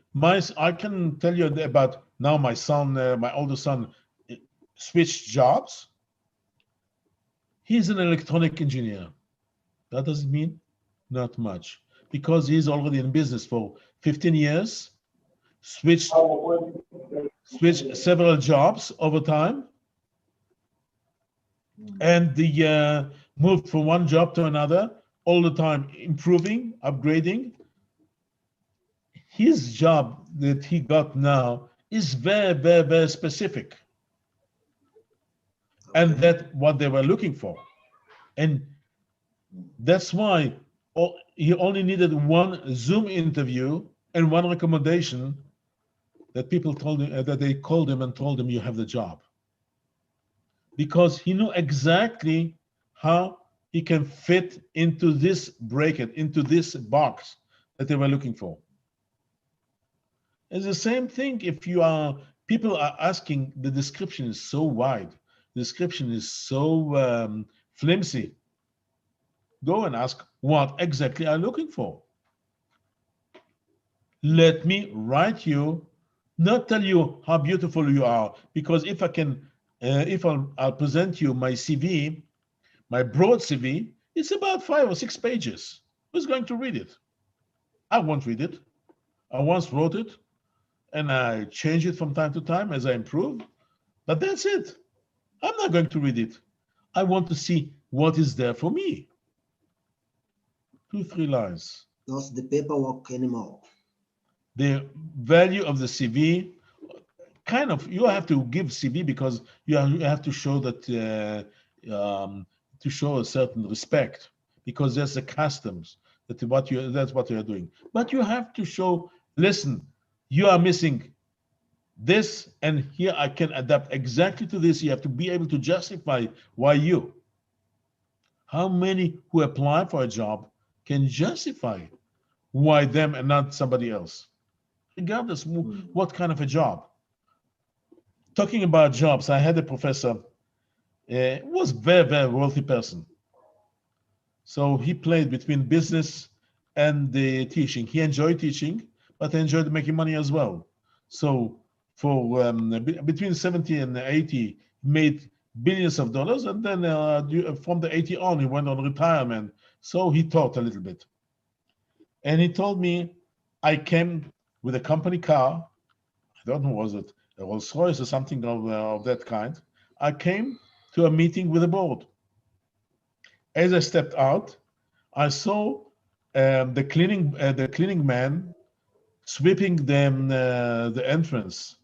I can tell you about now my son, my older son, switched jobs. He's an electronic engineer. That doesn't mean not much, because he's already in business for 15 years, switched several jobs over time, and the moved from one job to another, all the time improving, upgrading. His job that he got now is very, very, very specific. And that's what they were looking for. And that's why he only needed one Zoom interview and one recommendation that people told him, that they called him and told him, you have the job. Because he knew exactly how he can fit into this bracket, into this box that they were looking for. It's the same thing if people are asking, the description is so wide, the description is so flimsy. Go and ask, what exactly are you looking for? Let me write you, not tell you how beautiful you are, because if I'll present you my CV, my broad CV, it's about 5 or 6 pages. Who's going to read it? I won't read it. I once wrote it, and I change it from time to time as I improve, but that's it. I'm not going to read it. I want to see what is there for me. 2, 3 lines. Not the paperwork anymore. The value of the CV, kind of, you have to give CV because you have to show that, to show a certain respect, because there's the customs that's what you're doing. But you have to show, listen, you are missing this, and here I can adapt exactly to this. You have to be able to justify why you. How many who apply for a job can justify why them and not somebody else, regardless what kind of a job? talking about jobs, I had a professor, was very, very wealthy person. So he played between business and the teaching. He enjoyed teaching, but he enjoyed making money as well. So for between 70 and 80, he made billions of dollars, and then from the 80 on, he went on retirement. So he taught a little bit. And he told me, I came with a company car. I don't know, was it a Rolls Royce or something of that kind. I came to a meeting with the board. As I stepped out, I saw the cleaning man sweeping the entrance,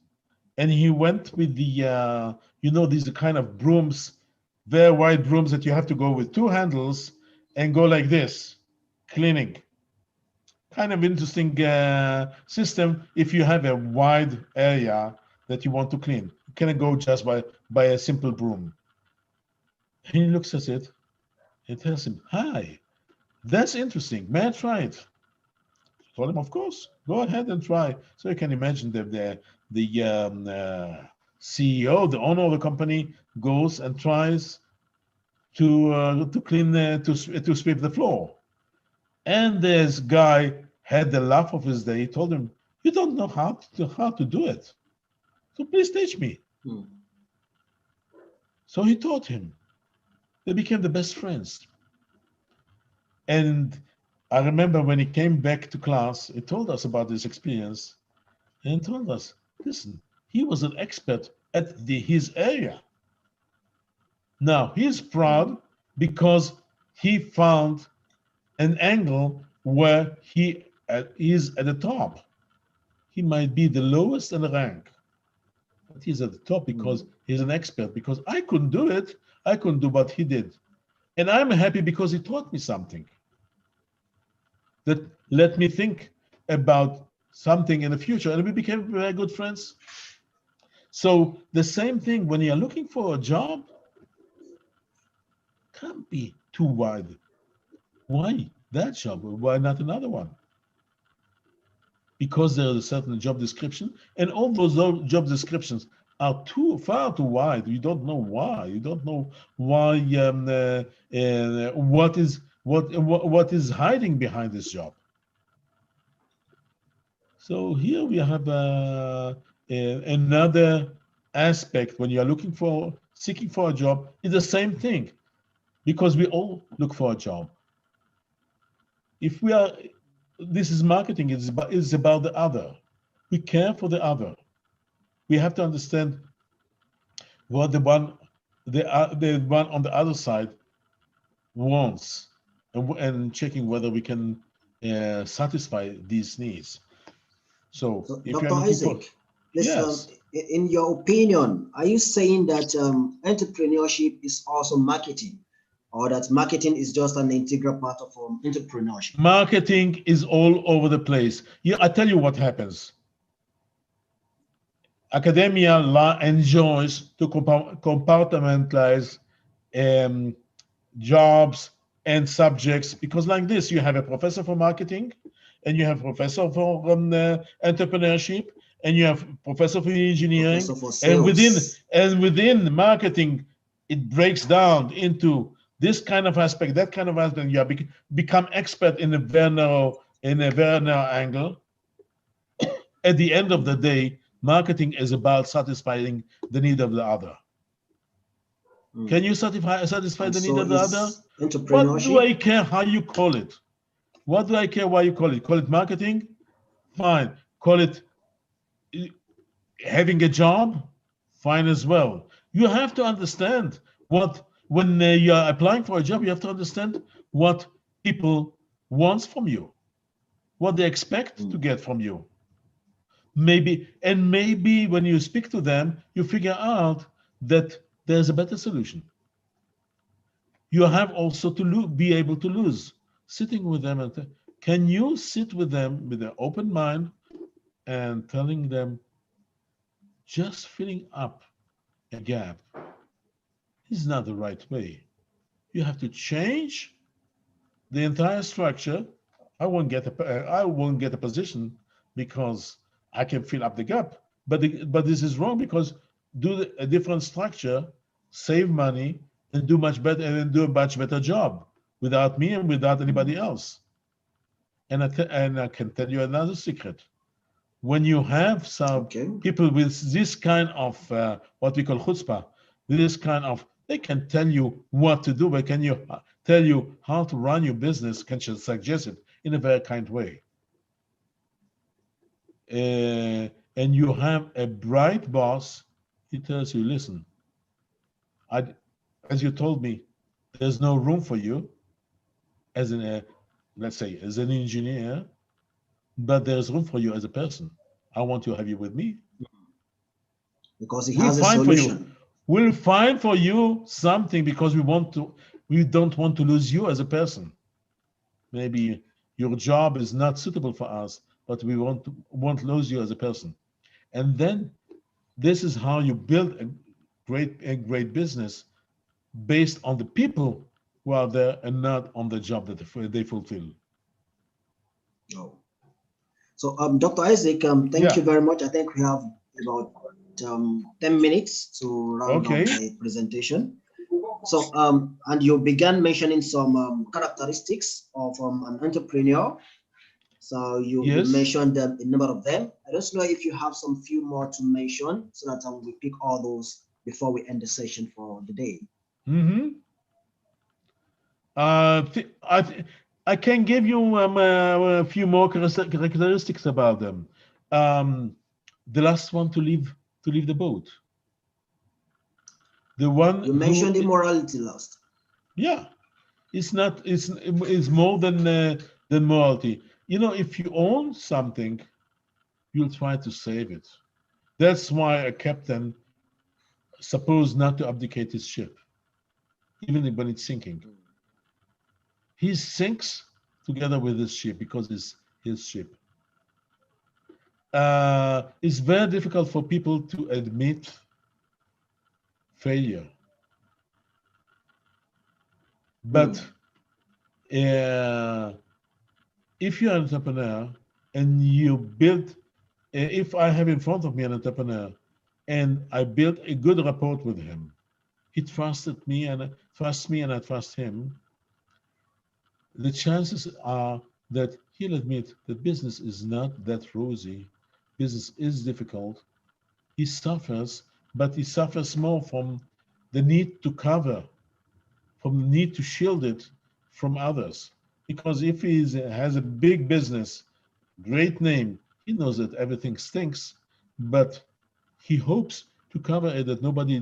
and he went with the these kind of brooms, very wide brooms that you have to go with two handles and go like this, cleaning. Kind of interesting system if you have a wide area that you want to clean. You cannot go just by a simple broom. He looks at it and tells him, "Hi, that's interesting. May I try it?" I told him, "Of course, go ahead and try." So you can imagine that the CEO, the owner of the company, goes and tries to clean to sweep the floor. And this guy had the laugh of his day. He told him, "You don't know how to do it. So please teach me." So he taught him. They became the best friends. And I remember when he came back to class, he told us about this experience and told us, listen, he was an expert at his area. Now, he's proud because he found an angle where he is at the top. He might be the lowest in the rank, but he's at the top because he's an expert, because I couldn't do it. I couldn't do what he did. And I'm happy because he taught me something that let me think about something in the future, and we became very good friends. So the same thing when you're looking for a job, can't be too wide. Why that job? Why not another one? Because there is a certain job description, and all those job descriptions are far too wide. You don't know why. You don't know why. What is hiding behind this job? So here we have another aspect when you are seeking for a job. It's the same thing, because we all look for a job. If this is marketing. It's about the other. We care for the other. We have to understand what the one on the other side wants, and checking whether we can satisfy these needs. So if Dr. Isaac, yes. In your opinion, are you saying that entrepreneurship is also marketing, or that marketing is just an integral part of entrepreneurship? Marketing is all over the place. Yeah, I tell you what happens. Academia enjoys to compartmentalize jobs and subjects, because like this, you have a professor for marketing, and you have professor for entrepreneurship, and you have professor for engineering, and within marketing, it breaks down into this kind of aspect, that kind of aspect. You become expert in a very narrow angle. At the end of the day, marketing is about satisfying the need of the other. Can you satisfy the need of the other? What do I care how you call it? What do I care why you call it? Call it marketing? Fine. Call it having a job? Fine as well. You have to understand when you're applying for a job, you have to understand what people want from you, what they expect to get from you. Maybe when you speak to them, you figure out that there's a better solution. You have also to be able to lose. Sitting with them, and can you sit with them with an open mind and telling them, just filling up a gap is not the right way. You have to change the entire structure. I won't get a position because I can fill up the gap. But this is wrong, because do a different structure, save money, and do much better, and do a much better job without me and without anybody else. And I can tell you another secret. When you have some people with this kind of what we call chutzpah, this kind of, they can tell you what to do, but can you tell you how to run your business, can you suggest it in a very kind way. And you have a bright boss, he tells you, listen, as you told me, there's no room for you as an, let's say, as an engineer, but there's room for you as a person. I want to have you with me. Because he has a solution. We'll find for you something, because we don't want to lose you as a person. Maybe your job is not suitable for us, but we won't lose you as a person. And then this is how you build a great business, based on the people who are there and not on the job that they fulfill. Oh. So, Dr. Isaac, thank you very much. I think we have about 10 minutes to round up the presentation. So, and you began mentioning some characteristics of an entrepreneur. So you mentioned a number of them. I don't know if you have some few more to mention, so that we pick all those before we end the session for the day. I can give you a few more characteristics about them. The last one to leave the boat. The one you mentioned immorality last. Yeah, it's more than morality. You know, if you own something, you'll try to save it. That's why a captain supposed not to abdicate his ship, even when it's sinking. He sinks together with his ship because it's his ship. It's very difficult for people to admit failure. But if you're an entrepreneur and you build, if I have in front of me an entrepreneur and I built a good rapport with him, he trusted me and I trust him, the chances are that he'll admit that business is not that rosy. Business is difficult. He suffers, but he suffers more from the need to cover, from the need to shield it from others. Because if he has a big business, great name, he knows that everything stinks, but he hopes to cover it, that nobody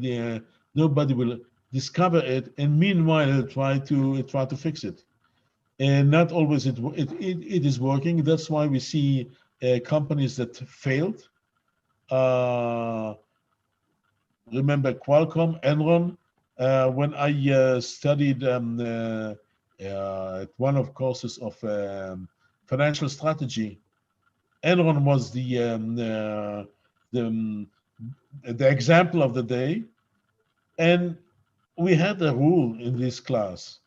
will discover it, and meanwhile he'll try to fix it. And not always it is working. That's why we see companies that failed. Remember Qualcomm, Enron. When I studied at one of courses of financial strategy, Enron was the example of the day, and we had a rule in this class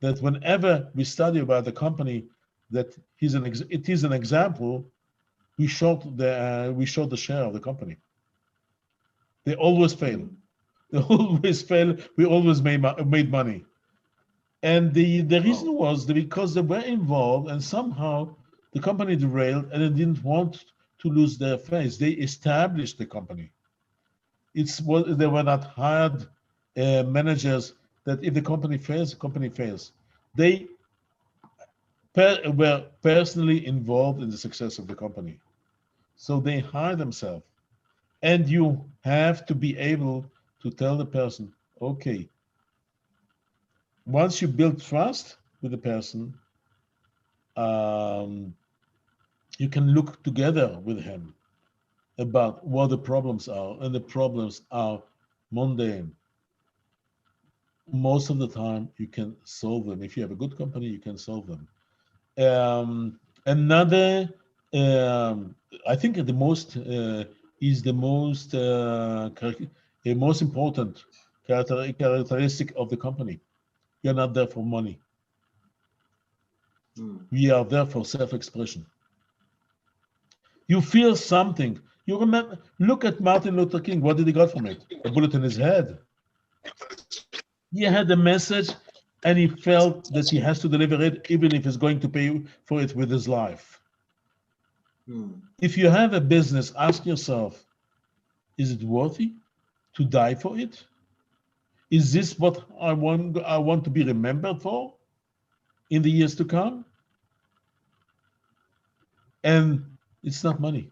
that whenever we study about the company that it is an example, we showed the share of the company. They always fail. They always fail. We always made money. And the reason was that because they were involved and somehow the company derailed and they didn't want to lose their face. They established the company. They were not hired managers that if the company fails, the company fails. They were personally involved in the success of the company. So they hire themselves. And you have to be able to tell the person, okay, once you build trust with the person, you can look together with him about what the problems are, and the problems are mundane. Most of the time, you can solve them. If you have a good company, you can solve them. Another, I think the most most important characteristic of the company. You're not there for money. We are there for self-expression. You feel something You remember, look at Martin Luther King. What did he got from it? A bullet in his head. He had a message and he felt that he has to deliver it, even if he's going to pay for it with his life. If you have a business, ask yourself, is it worthy to die for it? Is this what I want to be remembered for in the years to come? And it's not money.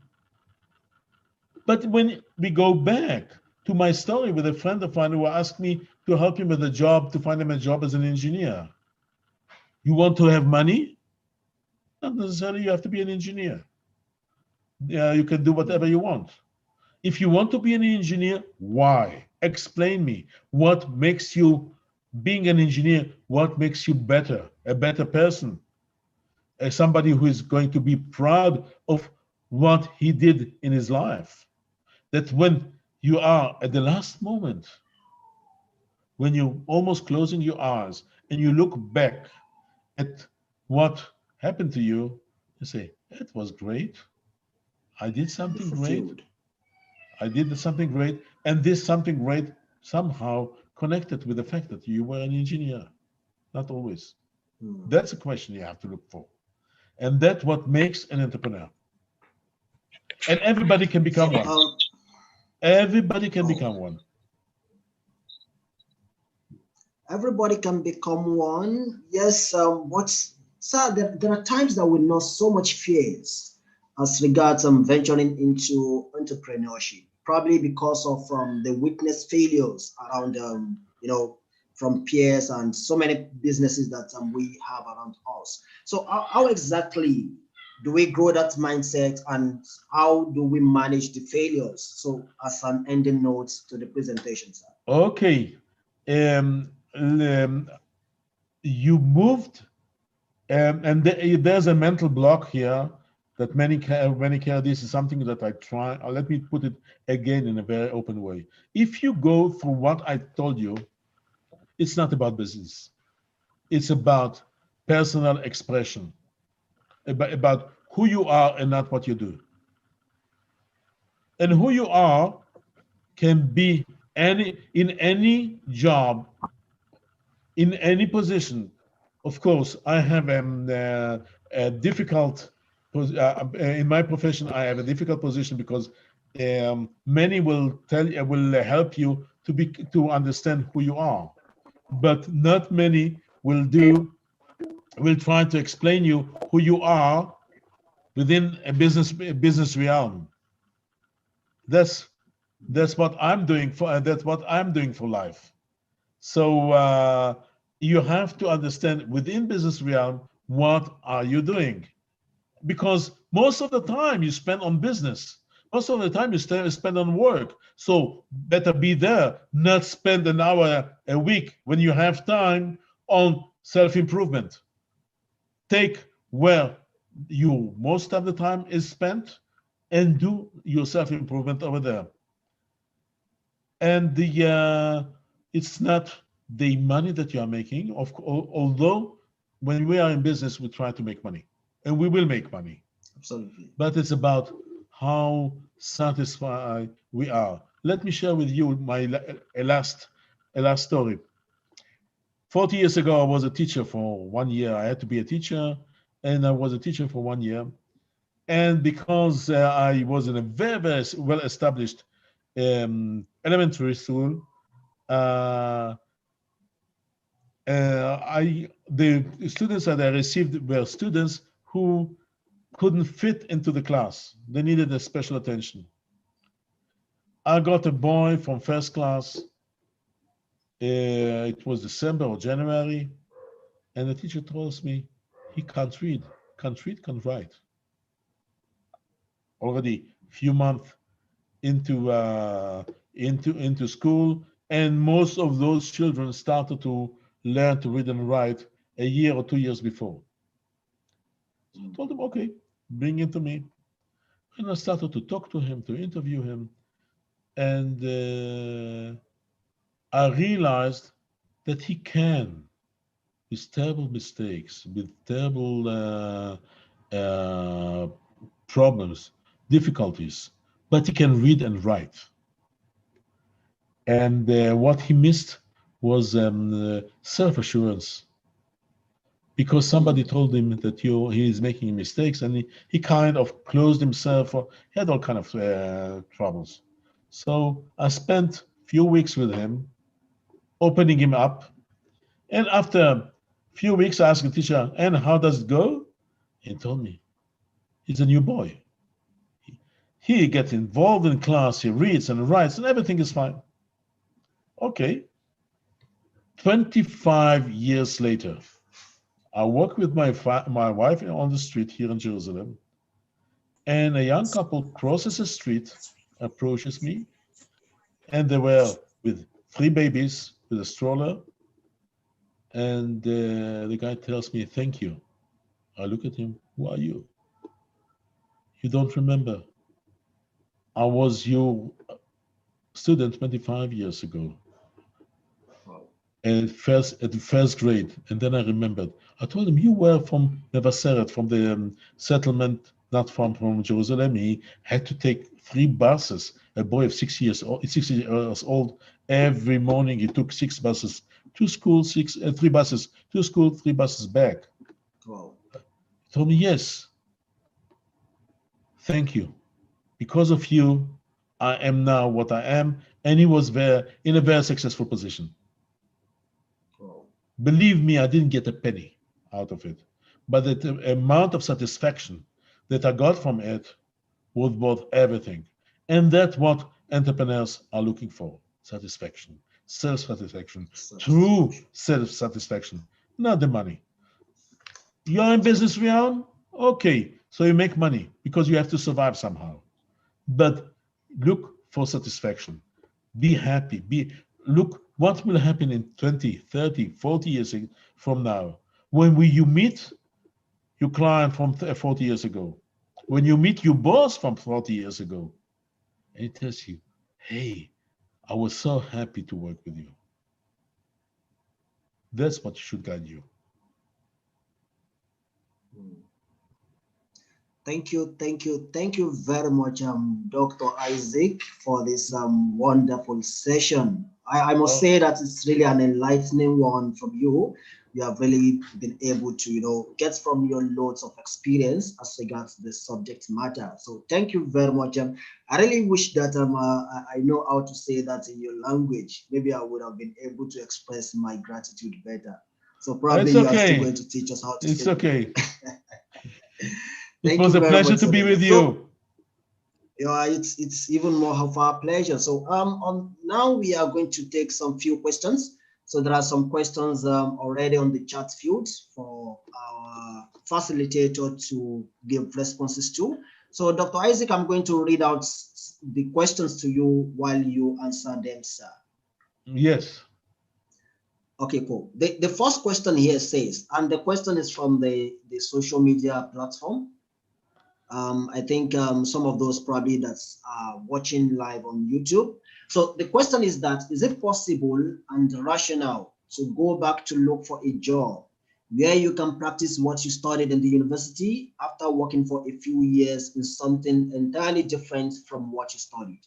But when we go back to my story with a friend of mine who asked me to help him with a job, to find him a job as an engineer. You want to have money? Not necessarily you have to be an engineer. You can do whatever you want. If you want to be an engineer, why? Explain me. What makes you, being an engineer, what makes you better, a better person? Somebody who is going to be proud of what he did in his life. That when you are at the last moment, when you're almost closing your eyes and you look back at what happened to you, you say, it was great. I did something great. I did something great. And this something great somehow connected with the fact that you were an engineer. Not always. That's a question you have to look for. And that's what makes an entrepreneur. And everybody can become one. Everybody can become one. Everybody can become one. Yes, there are times that we know so much fears as regards venturing into entrepreneurship, probably because of the witness failures around, from peers and so many businesses that we have around us. So how exactly do we grow that mindset, and how do we manage the failures? So as an ending note to the presentation, sir. Okay. You moved, and there's a mental block here that many care. This is something that I try. Let me put it again in a very open way. If you go through what I told you, it's not about business. It's about personal expression, about who you are and not what you do. And who you are can be in any job, in any position. Of course, I have a difficult in my profession. I have a difficult position because many will help you to understand who you are, but not many will try to explain you who you are within a business realm. That's what I'm doing for life. So you have to understand within business realm, what are you doing? Because most of the time you spend on business. Most of the time you spend on work. So better be there, not spend an hour a week when you have time on self-improvement. Take where you most of the time is spent and do your self-improvement over there. And it's not the money that you are making, although when we are in business, we try to make money, and we will make money. Absolutely. But it's about how satisfied we are. Let me share with you a last story. 40 years ago, I was a teacher for 1 year. I had to be a teacher, and I was a teacher for 1 year. And because I was in a very, very well-established elementary school, the students that I received were students who couldn't fit into the class. They needed a special attention. I got a boy from first class. It was December or January, and the teacher tells me he can't read, can't write. Already few months into school, and most of those children started to learn to read and write a year or 2 years before. So I told him, okay, bring him to me. And I started to talk to him, to interview him. And I realized that he can, with terrible mistakes, with terrible problems, difficulties, but he can read and write. And what he missed was self-assurance, because somebody told him that he is making mistakes, and he kind of closed himself, or he had all kind of troubles. So I spent a few weeks with him, opening him up. And after a few weeks, I asked the teacher, and how does it go? He told me, he's a new boy. He gets involved in class, he reads and writes, and everything is fine. Okay. 25 years later, I walk with my wife on the street here in Jerusalem, and a young couple crosses the street, approaches me, and they were with 3 babies, with a stroller, and the guy tells me, thank you. I look at him, who are you? You don't remember. I was your student 25 years ago. At the first grade, and then I remembered. I told him, you were from Nevaseret, from the settlement, not from Jerusalem. He had to take 3 buses. A boy of 6 years old. Every morning he took 6 buses to school, 3 buses to school, 3 buses back. Wow. He told me, yes. Thank you. Because of you, I am now what I am. And he was in a very successful position. Believe me, I didn't get a penny out of it, but the amount of satisfaction that I got from it was worth everything. And that's what entrepreneurs are looking for: satisfaction, self-satisfaction, true self-satisfaction, not the money. You're in business, Rian? Okay, so you make money because you have to survive somehow. But look for satisfaction. Be happy. Look what will happen in 20, 30, 40 years from now. When you meet your client from 40 years ago, when you meet your boss from 40 years ago, and he tells you, hey, I was so happy to work with you. That's what should guide you. Thank you very much, Dr. Isaac, for this wonderful session. I must say that it's really an enlightening one from you. You have really been able to, get from your loads of experience as regards the subject matter. So thank you very much. I really wish that I know how to say that in your language. Maybe I would have been able to express my gratitude better. So probably you are still going to teach us how to say it. It's okay. It was a pleasure to be with you. Yeah, it's even more of our pleasure. So now we are going to take some few questions. So there are some questions already on the chat field for our facilitator to give responses to. So Dr. Isaac, I'm going to read out the questions to you while you answer them, sir. Yes. Okay, cool. The first question here says, and the question is from the social media platform. I think some of those probably that's watching live on YouTube. So the question is that, is it possible and rational to go back to look for a job where you can practice what you studied in the university after working for a few years in something entirely different from what you studied?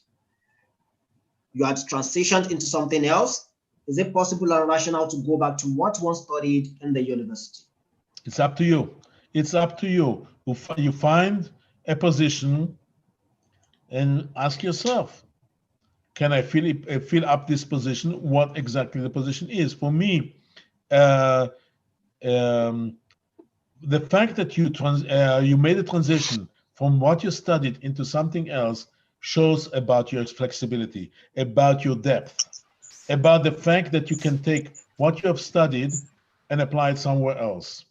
You had transitioned into something else. Is it possible and rational to go back to what one studied in the university? It's up to you. It's up to you. You find a position and ask yourself, can I fill up this position? What exactly the position is? For me, the fact that you made a transition from what you studied into something else shows about your flexibility, about your depth, about the fact that you can take what you have studied and apply it somewhere else.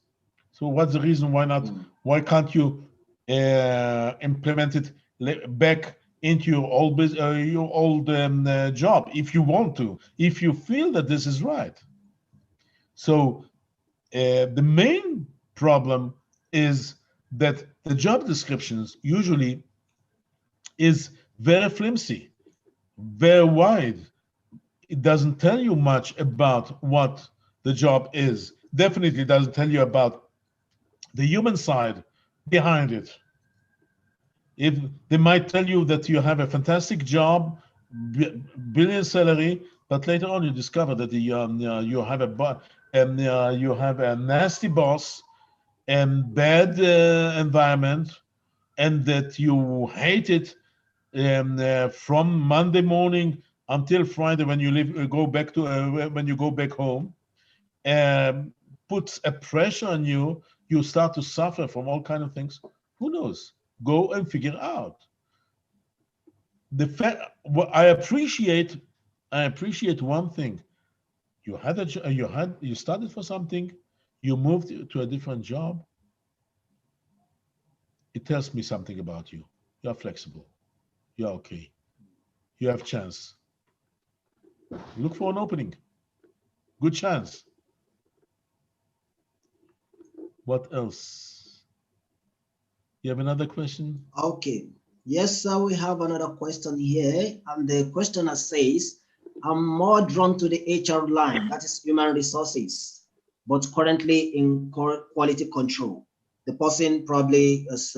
So what's the reason why not? Why can't you implement it back into your old job if you want to, if you feel that this is right? So the main problem is that the job descriptions usually is very flimsy, very wide. It doesn't tell you much about what the job is. Definitely doesn't tell you about the human side behind it. If they might tell you that you have a fantastic job, billion salary, but later on you discover that you have you have a nasty boss and bad environment, and that you hate it from Monday morning until Friday when you go back to when you go back home, um, puts a pressure on you. You start to suffer from all kind of things. Who knows? Go and figure out. The fact I appreciate one thing. You started for something, you moved to a different job. It tells me something about you. You are flexible. You are okay. You have chance. Look for an opening. Good chance. What else? You have another question? Okay. Yes, sir, we have another question here. And the questioner says, I'm more drawn to the HR line, that is human resources, but currently in quality control. The person probably is,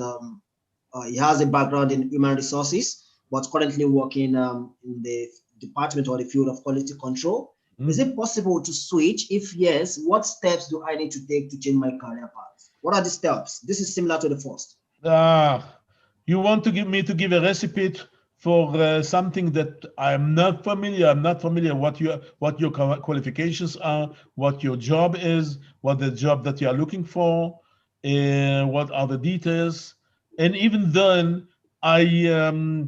he has a background in human resources, but currently working in the department or the field of quality control. Is it possible to switch? If yes, what steps do I need to take to change my career path? What are the steps? This is similar to the first. You want to give me to give a recipe for something that I'm not familiar. I'm not familiar what your qualifications are, what your job is, what the job that you are looking for, what are the details, and even then I'll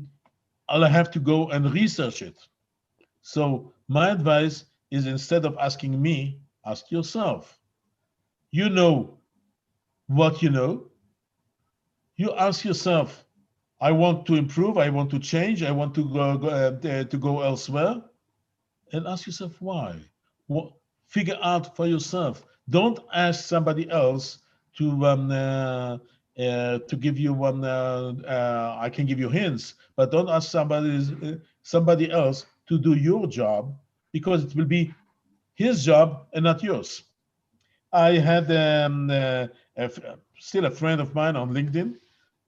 have to go and research it. So my advice is, instead of asking me, ask yourself. You know what you know. You ask yourself, I want to improve, I want to change, I want to go elsewhere. And ask yourself why. Figure out for yourself. Don't ask somebody else to give you one. I can give you hints, but don't ask somebody else to do your job, because it will be his job and not yours. I had still a friend of mine on LinkedIn,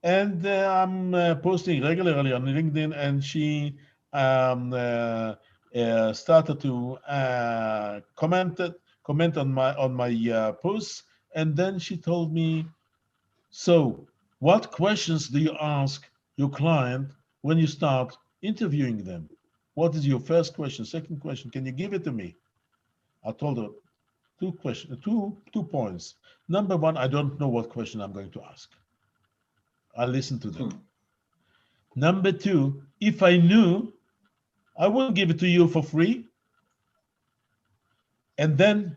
and I'm posting regularly on LinkedIn, and she started to comment on my posts, and then she told me, so what questions do you ask your client when you start interviewing them? What is your first question? Second question? Can you give it to me? I told her two points. Number one, I don't know what question I'm going to ask. I listen to them. Number two, if I knew, I wouldn't give it to you for free. And then,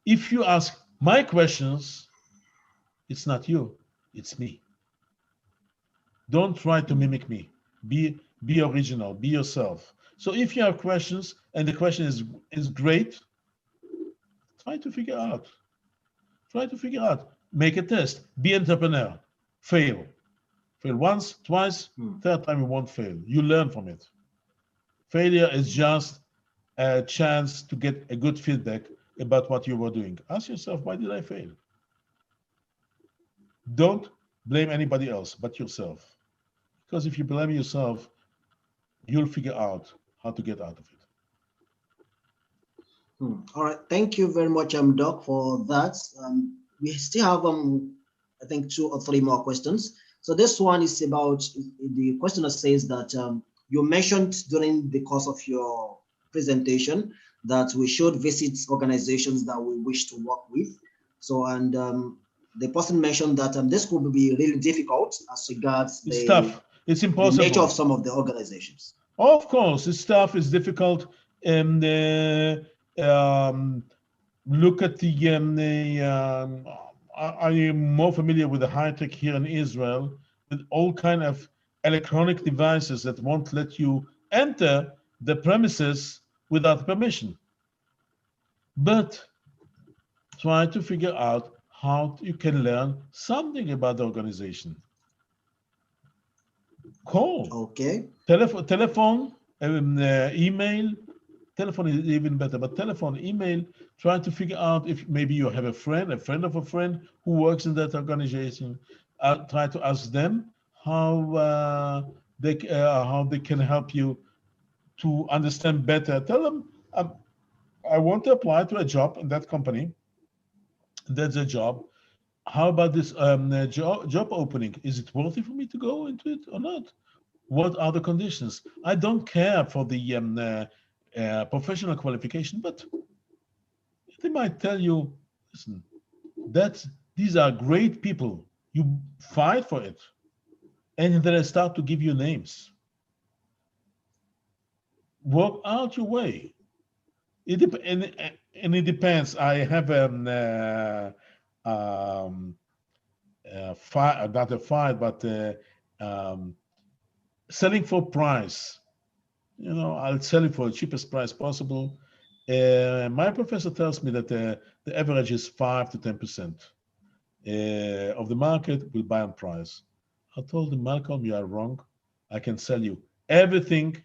if you ask my questions, it's not you, it's me. Don't try to mimic me. Be original, be yourself. So if you have questions and the question is great, try to figure out. Make a test. Be entrepreneur. Fail once, twice, third time you won't fail. You learn from it. Failure is just a chance to get a good feedback about what you were doing. Ask yourself, why did I fail? Don't blame anybody else but yourself. Because if you blame yourself, you'll figure out how to get out of it. All right, thank you very much, Doc, for that. We still have, I think, 2 or 3 more questions. So this one is about, the questioner says that you mentioned during the course of your presentation that we should visit organizations that we wish to work with. So, and the person mentioned that this could be really difficult as regards it's tough. It's impossible. The nature of some of the organizations. Of course, it's tough. It's difficult. And look at I am more familiar with the high tech here in Israel, with all kind of electronic devices that won't let you enter the premises without permission. But try to figure out how you can learn something about the organization. Call. Okay. Telephone, email. Telephone is even better, but telephone, email, try to figure out if maybe you have a friend of a friend who works in that organization. Try to ask them how they can help you to understand better. Tell them, I want to apply to a job in that company. That's a job. How about this job opening? Is it worthy for me to go into it or not? What are the conditions? I don't care for the professional qualification, but they might tell you, listen, these are great people. You fight for it. And then I start to give you names. Work out your way. And it depends. I have not a fight, but selling for price. I'll sell it for the cheapest price possible. My professor tells me that the average is 5 to 10% of the market will buy on price. I told him, Malcolm, you are wrong. I can sell you everything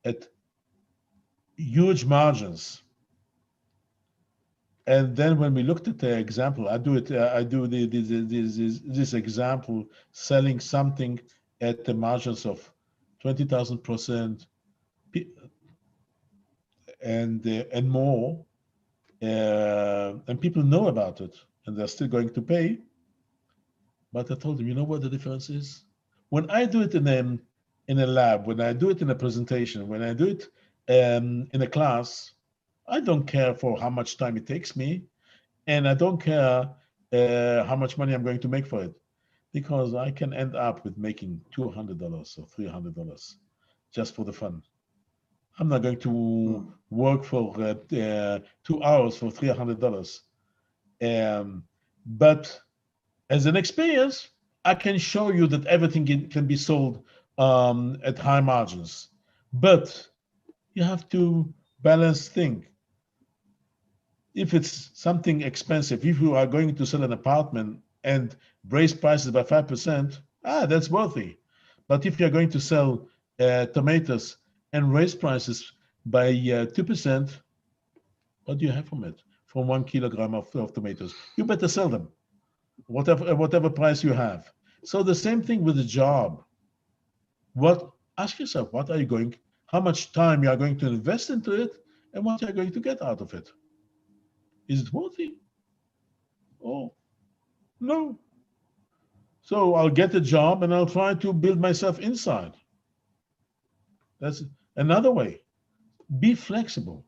at huge margins. And then when we looked at the example, I do this example, selling something at the margins of 20,000% and more, and people know about it, and they're still going to pay. But I told them, you know what the difference is? When I do it in a lab, when I do it in a presentation, when I do it in a class, I don't care for how much time it takes me, and I don't care how much money I'm going to make for it, because I can end up with making $200 or $300 just for the fun. I'm not going to work for 2 hours for $300. But as an experience, I can show you that everything can be sold at high margins. But you have to balance things. If it's something expensive, if you are going to sell an apartment and raise prices by 5%, that's worthy. But if you're going to sell tomatoes and raise prices by 2%, what do you have from it? From 1 kilogram of tomatoes, you better sell them, whatever price you have. So the same thing with the job. Ask yourself, how much time you are going to invest into it, and what you are going to get out of it. Is it worthy? Oh, no. So I'll get a job and I'll try to build myself inside. That's another way. Be flexible.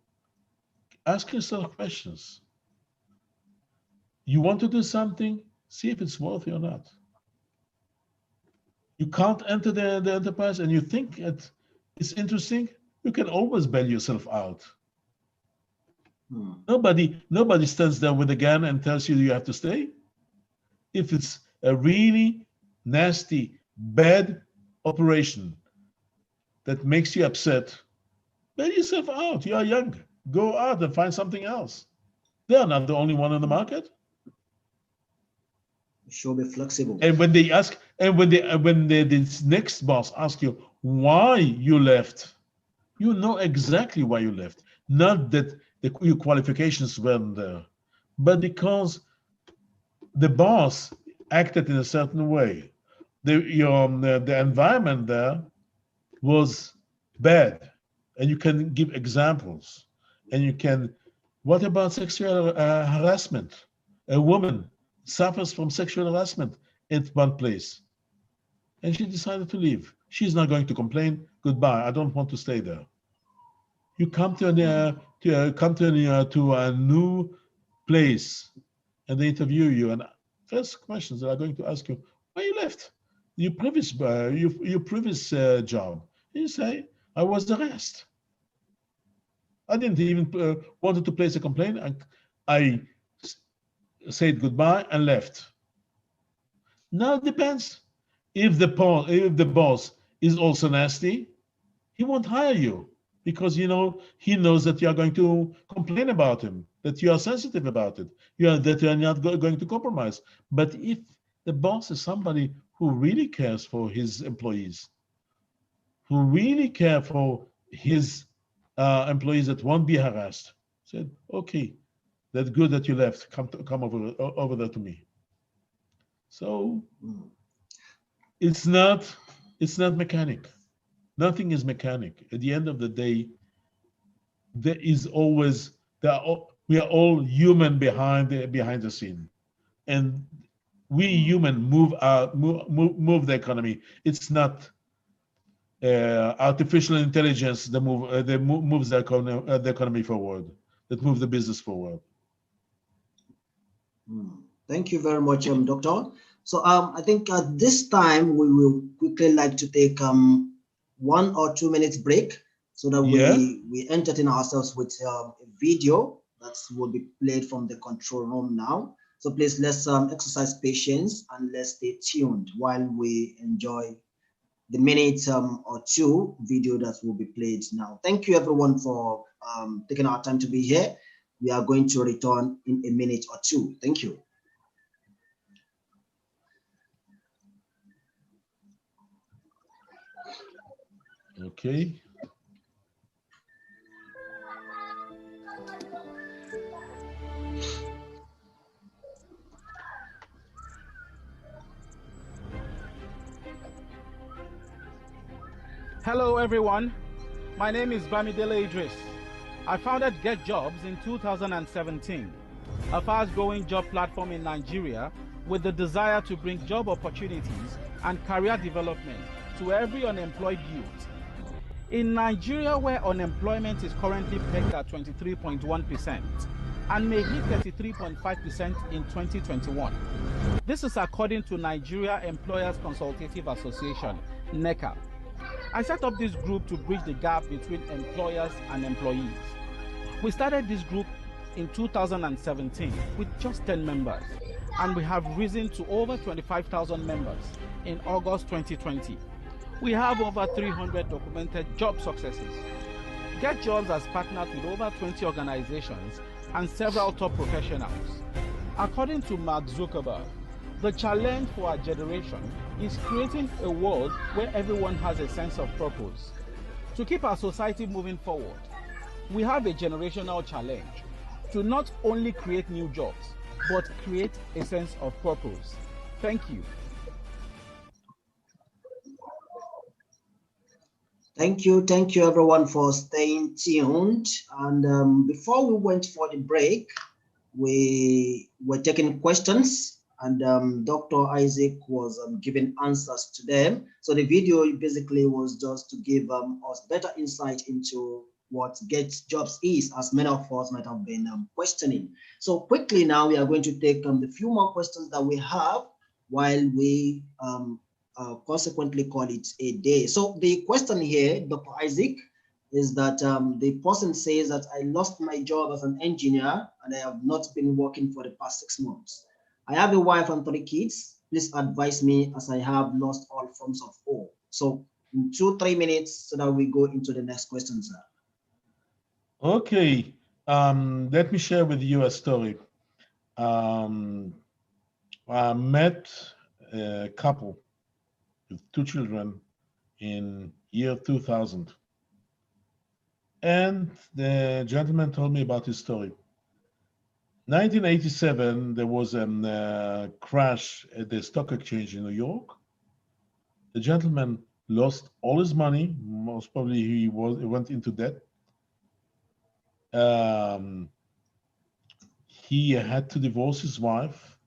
Ask yourself questions. You want to do something? See if it's worthy or not. You can't enter the enterprise and you think it's interesting, you can always bail yourself out. Nobody stands there with a gun and tells you have to stay. If it's a really nasty, bad operation that makes you upset, bail yourself out. You are young. Go out and find something else. They are not the only one in the market. Should be flexible. And when they ask, and when this next boss asks you why you left, you know exactly why you left. Not that your qualifications weren't there, but because the boss acted in a certain way. The environment there was bad, and you can give examples. And you can. What about sexual harassment? A woman suffers from sexual harassment at one place, and she decided to leave. She's not going to complain. Goodbye. I don't want to stay there. You come to a new place, and they interview you. And first questions they are going to ask you: why you left? Your previous job. You say, I was harassed. I didn't even wanted to place a complaint. I said goodbye and left. Now it depends. If the boss is also nasty, he won't hire you because he knows that you are going to complain about him, that you are sensitive about it, that you are not going to compromise. But if the boss is somebody who really cares for his employees, who really care for his employees that won't be harassed, said, okay, that's good that you left. Come over there to me. So It's not mechanic. Nothing is mechanic. At the end of the day, there is always we are all human behind the scene, and we human move the economy. It's not artificial intelligence that moves the economy forward, that moves the business forward. Thank you very much, Doctor. So I think at this time we will quickly like to take 1 or 2 minutes break so that we entertain ourselves with a video that will be played from the control room now. So please let's exercise patience and let's stay tuned while we enjoy the minute or two video that will be played now. Thank you everyone for taking our time to be here. We are going to return in a minute or two. Thank you. Okay. Hello everyone, my name is Bamidele Idris. I founded Get Jobs in 2017, a fast-growing job platform in Nigeria with the desire to bring job opportunities and career development to every unemployed youth. In Nigeria, where unemployment is currently pegged at 23.1% and may hit 33.5% in 2021. This is according to Nigeria Employers Consultative Association, NECA. I set up this group to bridge the gap between employers and employees. We started this group in 2017 with just 10 members, and we have risen to over 25,000 members in August 2020. We have over 300 documented job successes. Get Jobs has partnered with over 20 organizations and several top professionals. According to Mark Zuckerberg, the challenge for our generation is creating a world where everyone has a sense of purpose. To keep our society moving forward, we have a generational challenge to not only create new jobs, but create a sense of purpose. Thank you. Thank you everyone for staying tuned. And before we went for the break, we were taking questions, and Dr. Isaac was giving answers to them. So the video basically was just to give us better insight into what Get Jobs is, as many of us might have been questioning. So quickly now, we are going to take the few more questions that we have while we consequently call it a day. So the question here, Dr. Isaac, is that the person says that I lost my job as an engineer and I have not been working for the past 6 months. I have a wife and 3 kids. Please advise me as I have lost all forms of hope. So in 2-3 minutes so that we go into the next question, sir. Okay, let me share with you a story. I met a couple with 2 children in year 2000. And the gentleman told me about his story. 1987, there was a crash at the stock exchange in New York. The gentleman lost all his money. Most probably he went into debt. He had to divorce his wife.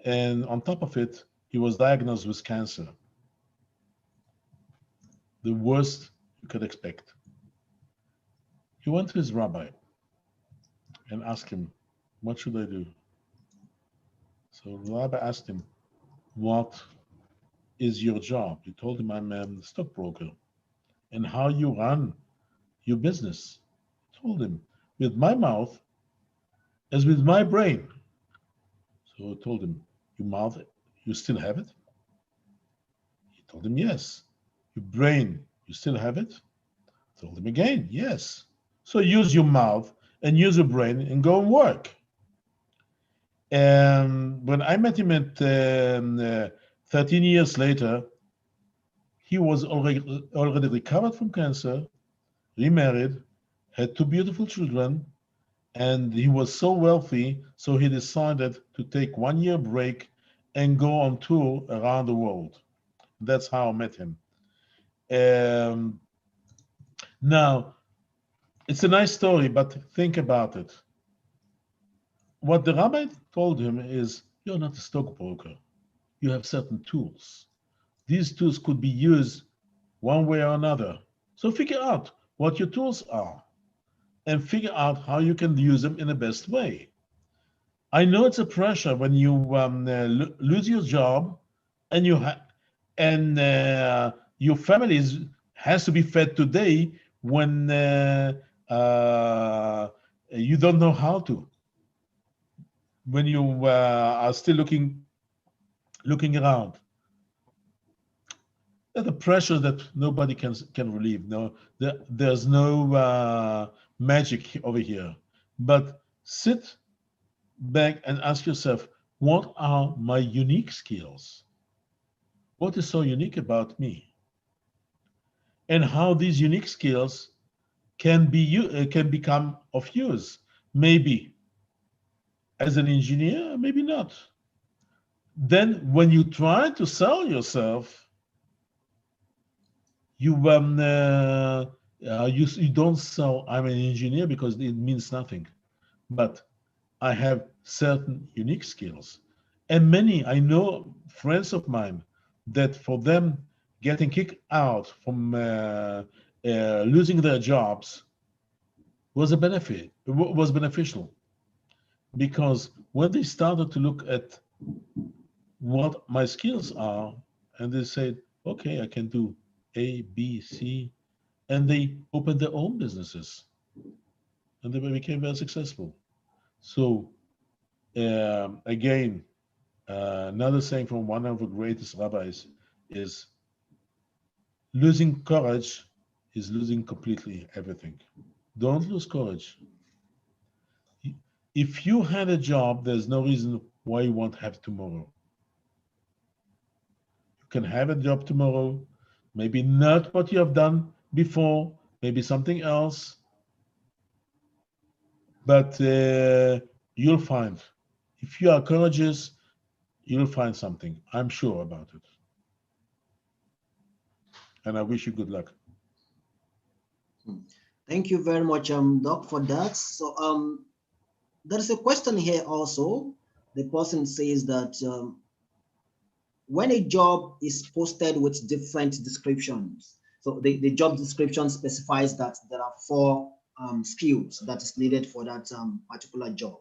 And on top of it, he was diagnosed with cancer. The worst you could expect. He went to his rabbi and asked him, what should I do? So the rabbi asked him, what is your job? He told him, I'm a stockbroker. And how you run your business? He told him, with my mouth as with my brain. So I told him, your mouth, you still have it? He told him, yes. Your brain, you still have it? I told him again, yes. So use your mouth and use your brain and go and work. And when I met him at 13 years later, he was already recovered from cancer, remarried, had 2 beautiful children, and he was so wealthy, so he decided to take 1 year break and go on tour around the world. That's how I met him. Now, it's a nice story, but think about it. What the rabbi told him is, you're not a stockbroker. You have certain tools. These tools could be used one way or another. So figure out what your tools are and figure out how you can use them in the best way. I know it's a pressure when you lose your job and your family has to be fed today when you don't know how to. When you are still looking around. The pressure that nobody can relieve. No, there's no magic over here. But sit back and ask yourself, what are my unique skills? What is so unique about me? And how these unique skills can become of use. Maybe as an engineer, maybe not. Then when you try to sell yourself, you don't sell I'm an engineer because it means nothing, but I have certain unique skills. And I know friends of mine that for them getting kicked out from losing their jobs was beneficial, because when they started to look at what my skills are, and they said, okay, I can do A, B, C, and they opened their own businesses, and they became very successful. So again, another saying from one of the greatest rabbis is, losing courage is losing completely everything. Don't lose courage. If you had a job, there's no reason why you won't have tomorrow. You can have a job tomorrow, maybe not what you have done before, maybe something else, but you'll find. If you are courageous, you'll find something. I'm sure about it. And I wish you good luck. Thank you very much, Doc, for that. So there's a question here also. The person says that when a job is posted with different descriptions, so the job description specifies that there are 4 skills that is needed for that particular job.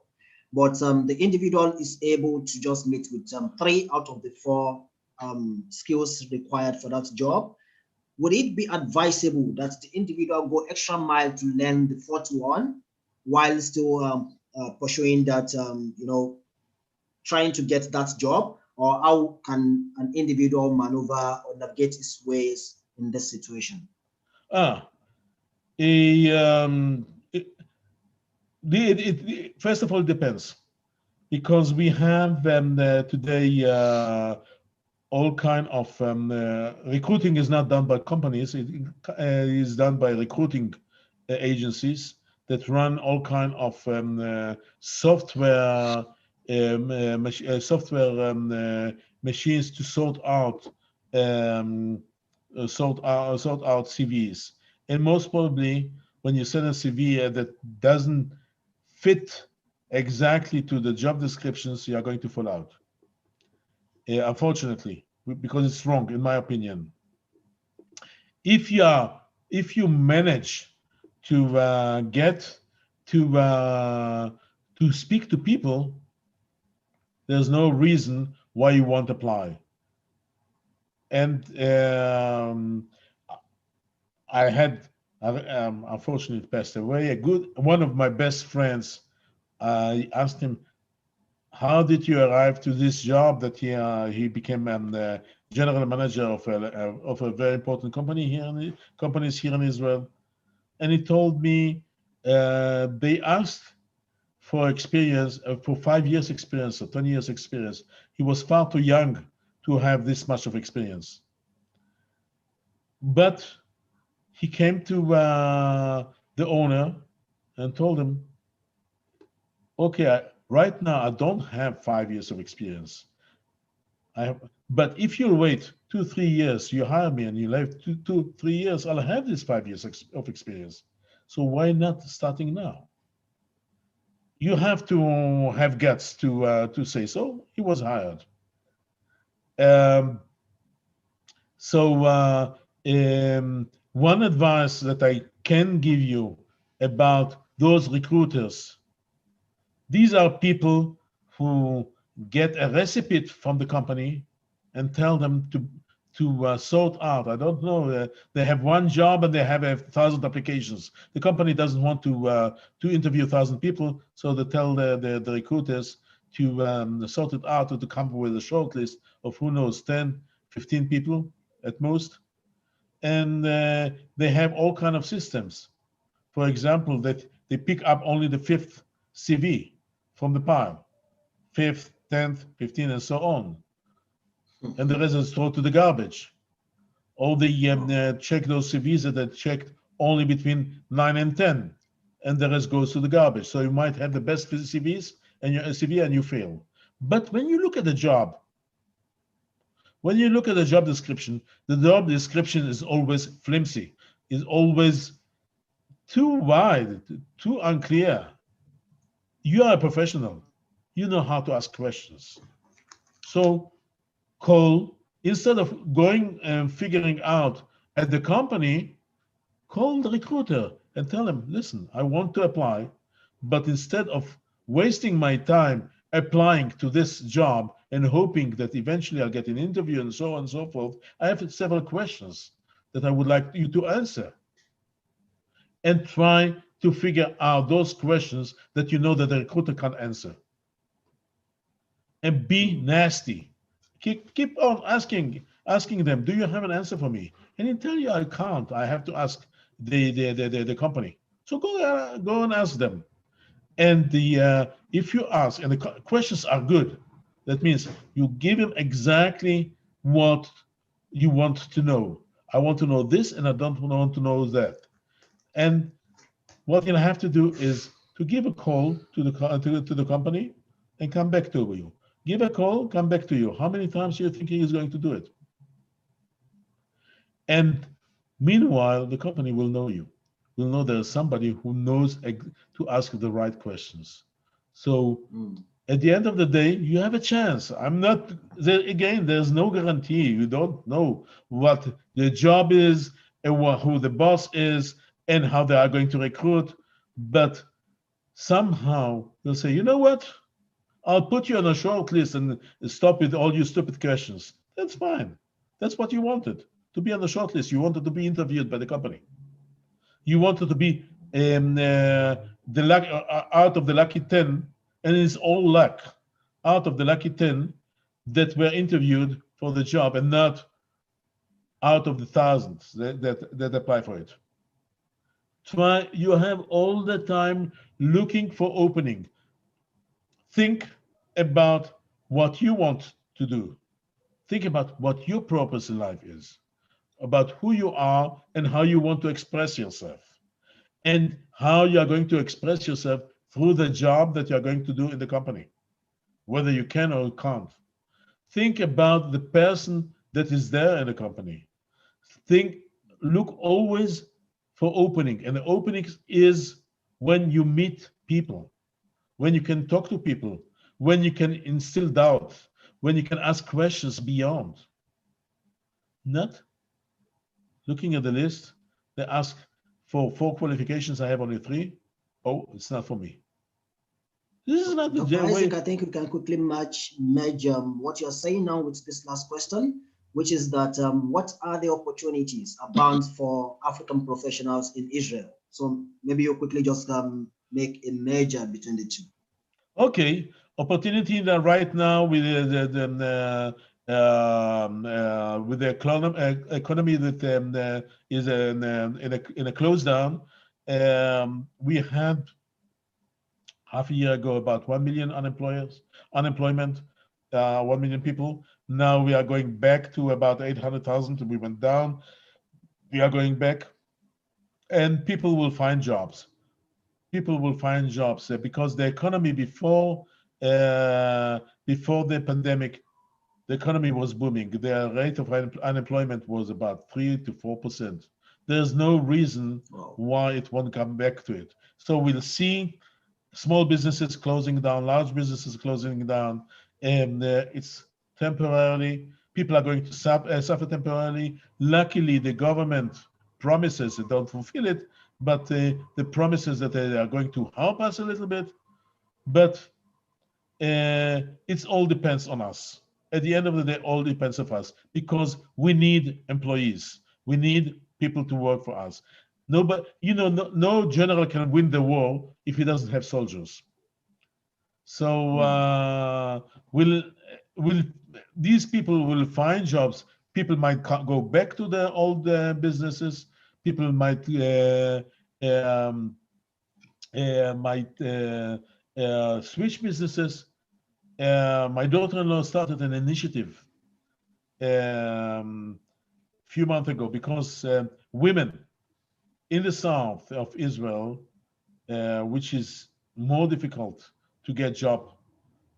But the individual is able to just meet with 3 out of the 4 skills required for that job. Would it be advisable that the individual go extra mile to learn the 4th one while still pursuing that, trying to get that job? Or how can an individual maneuver or navigate his ways in this situation? First of all, it depends, because we have today all kind of recruiting is not done by companies. It is done by recruiting agencies that run all kind of software machines to sort out CVs. And most probably, when you send a CV that doesn't fit exactly to the job descriptions, you are going to fall out. Unfortunately, because it's wrong, in my opinion. If you manage to get to speak to people, there's no reason why you won't apply. And I had unfortunately passed away. One of my best friends. I asked him, how did you arrive to this job that he became the general manager of a very important company companies here in Israel? And he told me they asked for experience, for 5 years experience or 20 years experience. He was far too young to have this much of experience. But he came to the owner and told him, okay, right now I don't have 5 years of experience. But if you wait 2-3 years, you hire me and you live 2-3 years, I'll have this 5 years of experience. So why not starting now? You have to have guts to say so. He was hired. So one advice that I can give you about those recruiters, these are people who get a recipe from the company and tell them to sort out. I don't know. They have one job and they have 1,000 applications. The company doesn't want to interview 1,000 people, so they tell the recruiters to sort it out or to come up with a short list of who knows 10, 15 people at most, and they have all kind of systems. For example, that they pick up only the 5th CV from the pile, 5th, 10th, 15th, and so on, and the rest is thrown to the garbage. Or they check those CVs that are checked only between 9 and 10, and the rest goes to the garbage. So you might have the best CVs and your CV and you fail. But when you look at the job, when you look at the job description, the job description is always flimsy, is always too wide, too unclear. You are a professional. You know how to ask questions. So call, instead of going and figuring out at the company, call the recruiter and tell them, listen, I want to apply, but instead of wasting my time applying to this job and hoping that eventually I'll get an interview and so on and so forth, I have several questions that I would like you to answer. And try to figure out those questions that you know that the recruiter can't answer. And be nasty. Keep on asking them, do you have an answer for me? And they tell you, I can't. I have to ask the company. So go and ask them. And if you ask, and the questions are good, that means you give them exactly what you want to know. I want to know this, and I don't want to know that. And what you'll have to do is to give a call to the company and come back to you. Give a call, come back to you. How many times do you think he is going to do it? And meanwhile, the company will know you. Will know there's somebody who knows to ask the right questions. So at the end of the day, you have a chance. I'm not, again, there's no guarantee. You don't know what the job is and who the boss is and how they are going to recruit. But somehow they'll say, you know what? I'll put you on a short list and stop with all your stupid questions. That's fine. That's what you wanted, to be on the short list. You wanted to be interviewed by the company. You wanted to be out of the lucky 10, and it's all luck, out of the lucky 10 that were interviewed for the job and not out of the thousands that apply for it. You have all the time looking for opening. Think about what you want to do. Think about what your purpose in life is, about who you are and how you want to express yourself, and how you are going to express yourself through the job that you are going to do in the company, whether you can or can't. Think about the person that is there in the company. Look always for opening, and the opening is when you meet people, when you can talk to people, when you can instill doubt, when you can ask questions beyond. Not looking at the list, they ask for 4 qualifications, I have only 3. Oh, it's not for me. This is not the Dr. way. Isaac, I think we can quickly merge what you're saying now with this last question, which is that what are the opportunities abound for African professionals in Israel? So maybe you quickly just make a merger between the two. Okay, opportunity that right now with the economy that is in a close down. We had half a year ago about 1 million unemployment, 1 million people. Now we are going back to about 800,000. We went down. We are going back, and people will find jobs. People will find jobs because the economy before the pandemic the economy was booming. The rate of unemployment was about 3 to 4%. There's no reason why it won't come back to it. So we'll see small businesses closing down, large businesses closing down, and it's temporarily. People are going to suffer temporarily. Luckily, the government promises they don't fulfill it, but the promises that they are going to help us a little bit. But it all depends on us. At the end of the day, all depends on us because we need employees. We need people to work for us. Nobody, no general can win the war if he doesn't have soldiers. So these people will find jobs. People might go back to their old businesses. People might switch businesses. My daughter-in-law started an initiative few months ago because women in the south of Israel, which is more difficult to get job,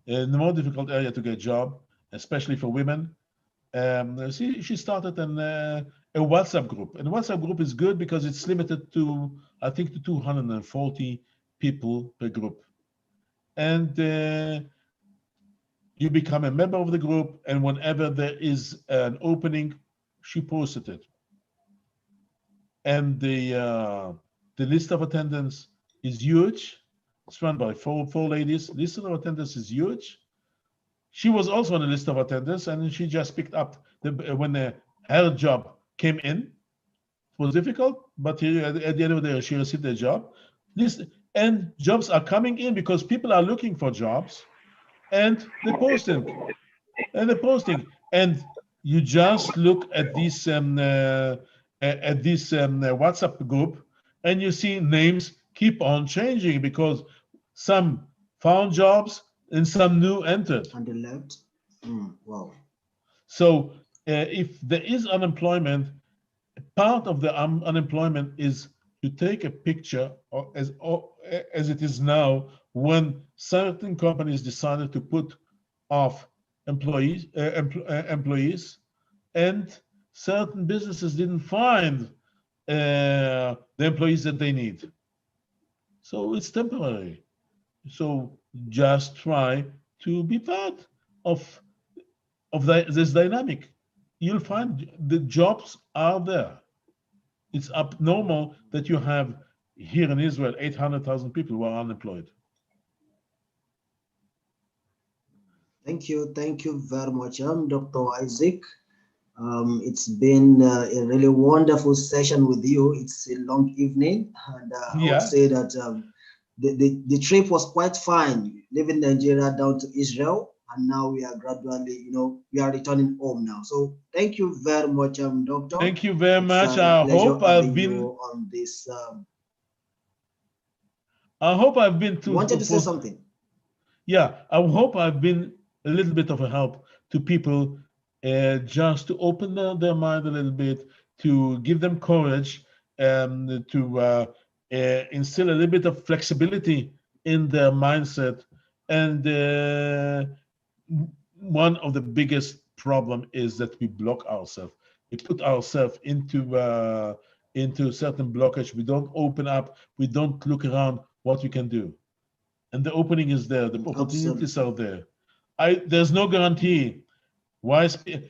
the more difficult area to get job, especially for women. She started a WhatsApp group. And WhatsApp group is good because it's limited to, I think, to 240 people per group. And you become a member of the group, and whenever there is an opening, she posted it. And the list of attendance is huge. It's run by four ladies. List of attendance is huge. She was also on the list of attendance, and she just picked up when her job came in. It was difficult, but at the end of the day, she received the job. And jobs are coming in because people are looking for jobs, and they're posting. And you just look at this WhatsApp group, and you see names keep on changing because some found jobs and some new entered. And they left. Wow. So if there is unemployment, part of the unemployment is to take a picture as it is now when certain companies decided to put off employees, and certain businesses didn't find the employees that they need. So it's temporary. So just try to be part of this dynamic. You'll find the jobs are there. It's abnormal that you have here in Israel 800,000 people who are unemployed. Thank you very much, Dr. Isaac. It's been a really wonderful session with you. It's a long evening, and I would say that the trip was quite fine, leaving Nigeria down to Israel, and now we are gradually, we are returning home now. So thank you very much, Doctor. Thank you very much. I hope I've been on this. I hope I've been too. You wanted to say something? Yeah, I hope I've been a little bit of a help to people, just to open their mind a little bit, to give them courage, to instill a little bit of flexibility in their mindset. And one of the biggest problem is that we block ourselves. We put ourselves into certain blockage. We don't open up. We don't look around what we can do. And the opening is there. The opportunities are there. There's no guarantee. There's a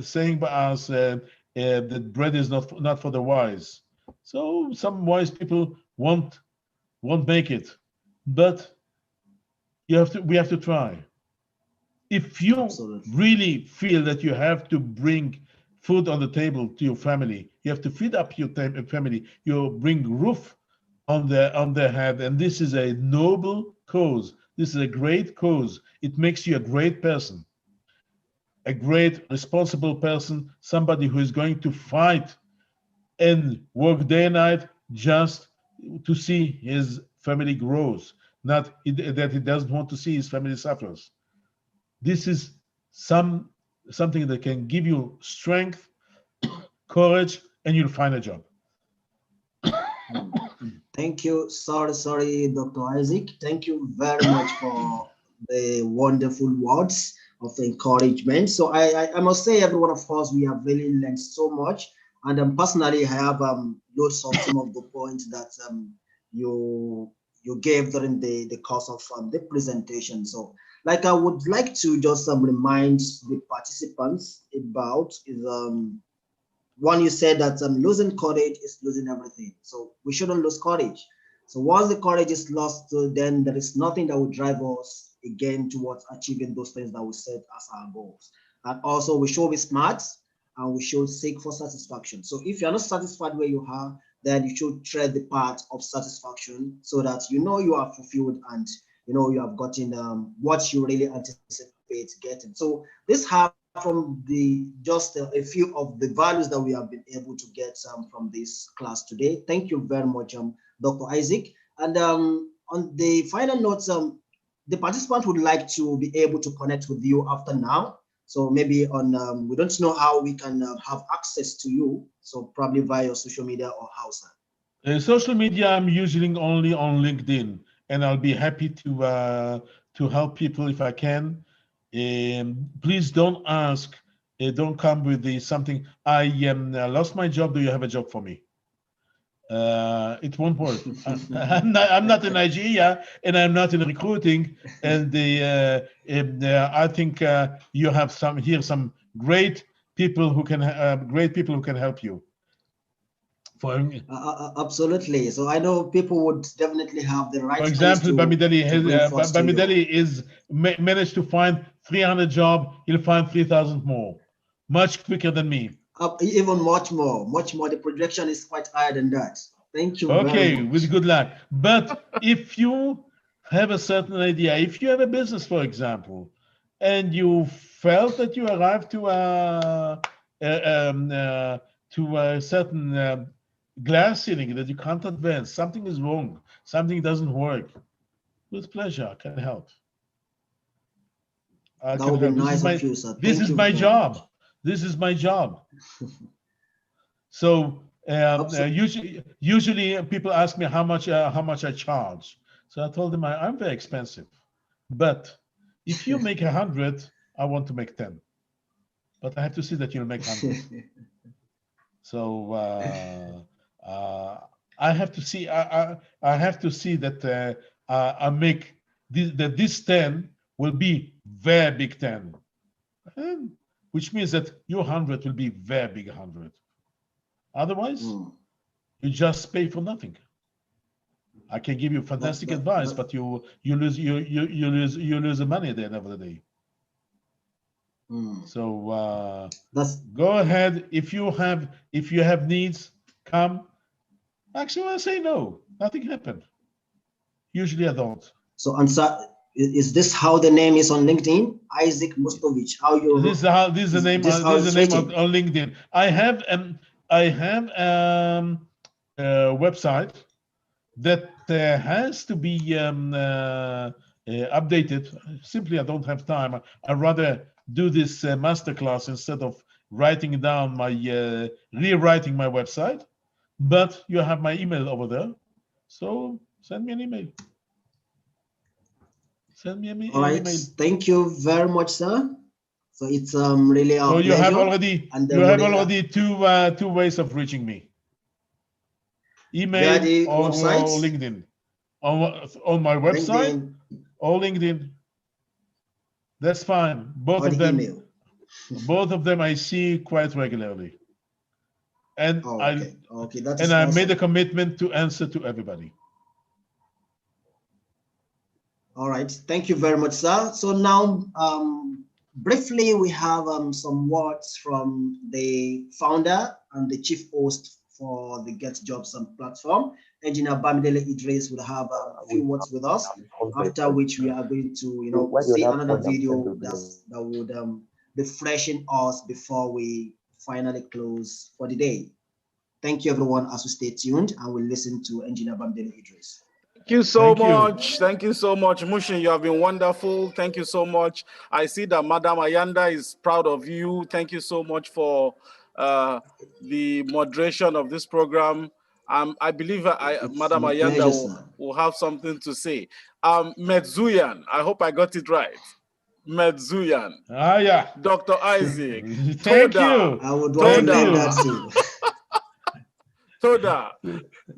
saying by us that bread is not for the wise. So some wise people won't make it, but we have to try. If you really feel that you have to bring food on the table to your family, you have to feed up your family, you bring roof on their head, and this is a noble cause. This is a great cause. It makes you a great person, a great responsible person, somebody who is going to fight and work day and night just to see his family grows, not that he doesn't want to see his family suffers. This is something that can give you strength, courage, and you'll find a job. Thank you. Sorry, Dr. Isaac. Thank you very much for the wonderful words. encouragement. So I must say, every one of us, we have really learned so much. And personally, I have loads of some of the points that you gave during the course of the presentation. So, like, I would like to just remind the participants about is one, you said that losing courage is losing everything. So we shouldn't lose courage. So once the courage is lost, then there is nothing that will drive us again towards achieving those things that we set as our goals. And also, we should be smart and we should seek for satisfaction. So if you're not satisfied where you are, then you should tread the path of satisfaction so that you know you are fulfilled and you know you have gotten what you really anticipate getting. So this have from the just a few of the values that we have been able to get from this class today. Thank you very much, Dr. Isaac. And on the final note, the participant would like to be able to connect with you after now. So maybe on, we don't know how we can have access to you. So probably via social media or how, sir? Social media, I'm usually only on LinkedIn, and I'll be happy to help people if I can. Please don't ask, don't come with the something. I lost my job. Do you have a job for me? It won't work. I'm not in Nigeria, and I'm not in recruiting. And I think you have some great people who can help you. Absolutely. So I know people would definitely have the right. For example, Bamidele is managed to find 300 jobs. He'll find 3,000 more, much quicker than me. Even much more. The projection is quite higher than that. Thank you. Okay, very much. with good luck. But if you have a certain idea, if you have a business, for example, and you felt that you arrived to a certain glass ceiling that you can't advance, something is wrong, something doesn't work, with pleasure, I can help. That would be nice of you, sir. This is my job. This is my job. So usually people ask me how much I charge. So I told them I'm very expensive. But if you make 100, I want to make 10. But I have to see that you'll make 100. So I have to see. I have to see that I make this 10 will be very big 10, which means that your 100 will be very big 100. Otherwise, you just pay for nothing. I can give you fantastic advice, but you lose the money at the end of the day. So go ahead. If you have needs, come. Actually, I say no. Nothing happened. Usually I don't. So answer. Is this how the name is on LinkedIn? Isaac Mustovich. How you? This is the name on LinkedIn. I have a website that has to be updated. Simply, I don't have time. I rather do this masterclass instead of writing down rewriting my website. But you have my email over there, so send me an email. Send me an email. All right. Thank you very much, sir. So it's really a pleasure. You have already two ways of reaching me. Email or LinkedIn. On my website LinkedIn. Or LinkedIn. That's fine. Both of them. Email. Both of them I see quite regularly. And I made a commitment to answer to everybody. All right. Thank you very much, sir. So now, briefly, we have some words from the founder and the chief host for the Get Jobs platform. Engineer Bamidele Idris will have a few words with us, after which we are going to, see another video that would be freshing us before we finally close for the day. Thank you, everyone, as we stay tuned and we'll listen to Engineer Bamidele Idris. Thank you so much. Thank you so much, Mushin. You have been wonderful. Thank you so much. I see that Madam Ayanda is proud of you. Thank you so much for the moderation of this program. I believe Madam Ayanda will have something to say. Metzuyan, I hope I got it right. Medzuyan. Yeah. Dr. Isaac. Thank Toda. you. I would want to learn that too. Toda.